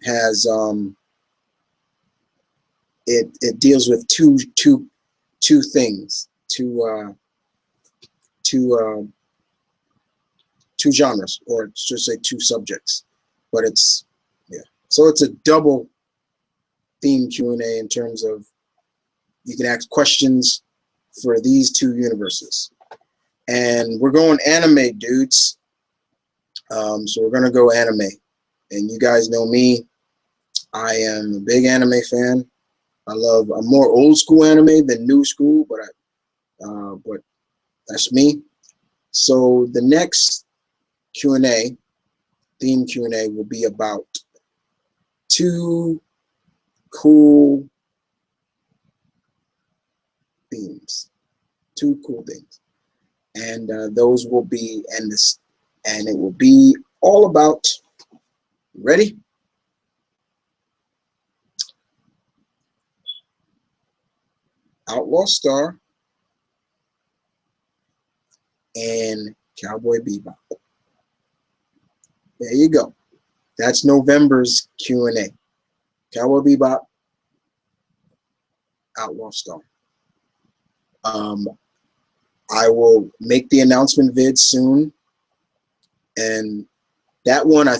has it deals with two things, two two genres, or should say two subjects. But it's, yeah. So it's a double theme Q&A in terms of you can ask questions for these two universes. And we're going anime, dudes. So we're gonna go anime. And you guys know me. I am a big anime fan. I'm more old school anime than new school, but that's me. So the next Q&A, theme Q&A, will be about two cool themes, and those will be, and it will be all about, ready? Outlaw Star and Cowboy Bebop. There you go. That's November's Q&A. Cowboy Bebop, Outlaw Star. I will make the announcement vid soon, and that one I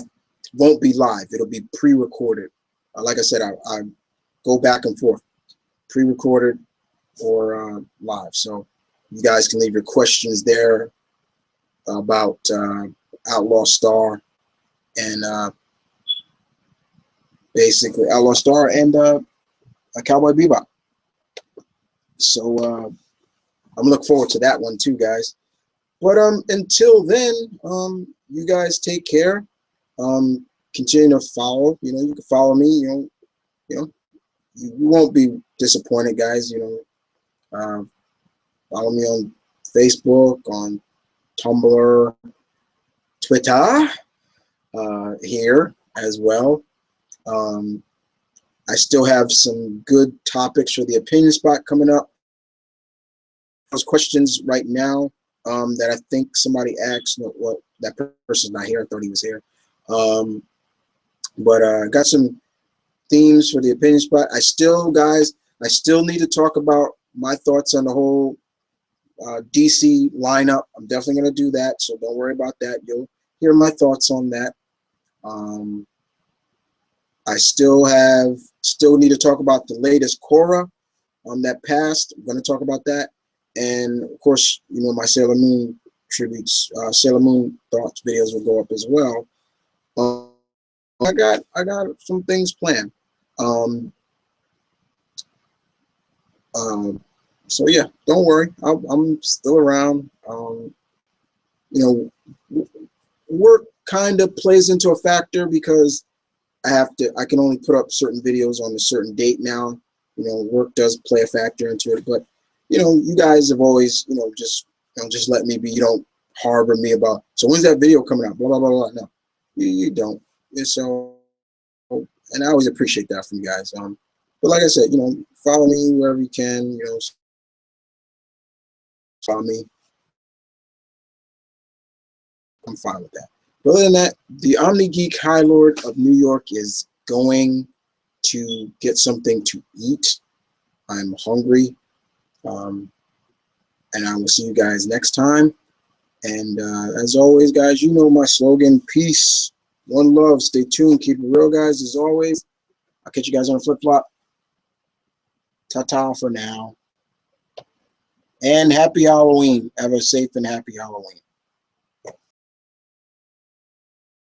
won't be live. It'll be pre-recorded. Like I said, I go back and forth, pre-recorded or live. So you guys can leave your questions there about Outlaw Star and basically Outlaw Star and Cowboy Bebop. So I'm looking forward to that one too, guys. But until then, you guys take care. Continue to follow. You know, you can follow me. You won't be disappointed, guys. Follow me on Facebook, on Tumblr, Twitter, here as well. I still have some good topics for the opinion spot coming up. Those questions right now that I think somebody asked. No, well, that person's not here. I thought he was here. But I got some themes for the opinion spot. I still need to talk about my thoughts on the whole DC lineup. I'm definitely going to do that, so don't worry about that. You'll hear my thoughts on that. I still need to talk about the latest Korra that passed. I'm going to talk about that. And of course, my Sailor Moon tributes, Sailor Moon thoughts videos will go up as well. I got some things planned. So yeah, don't worry. I'm still around. Work kind of plays into a factor because I can only put up certain videos on a certain date now. Work does play a factor into it, but you guys have always, just let me be. You don't harbor me about, so when's that video coming out? Blah, blah, blah, blah. No, you don't. And so, and I always appreciate that from you guys. But like I said, follow me wherever you can, follow me. I'm fine with that. But other than that, the Omni Geek High Lord of New York is going to get something to eat. I'm hungry. And I will see you guys next time. And as always, guys, you know my slogan: peace, one love, stay tuned, keep it real, guys. As always, I'll catch you guys on a flip-flop. Ta-ta for now. And happy Halloween. Have a safe and happy Halloween.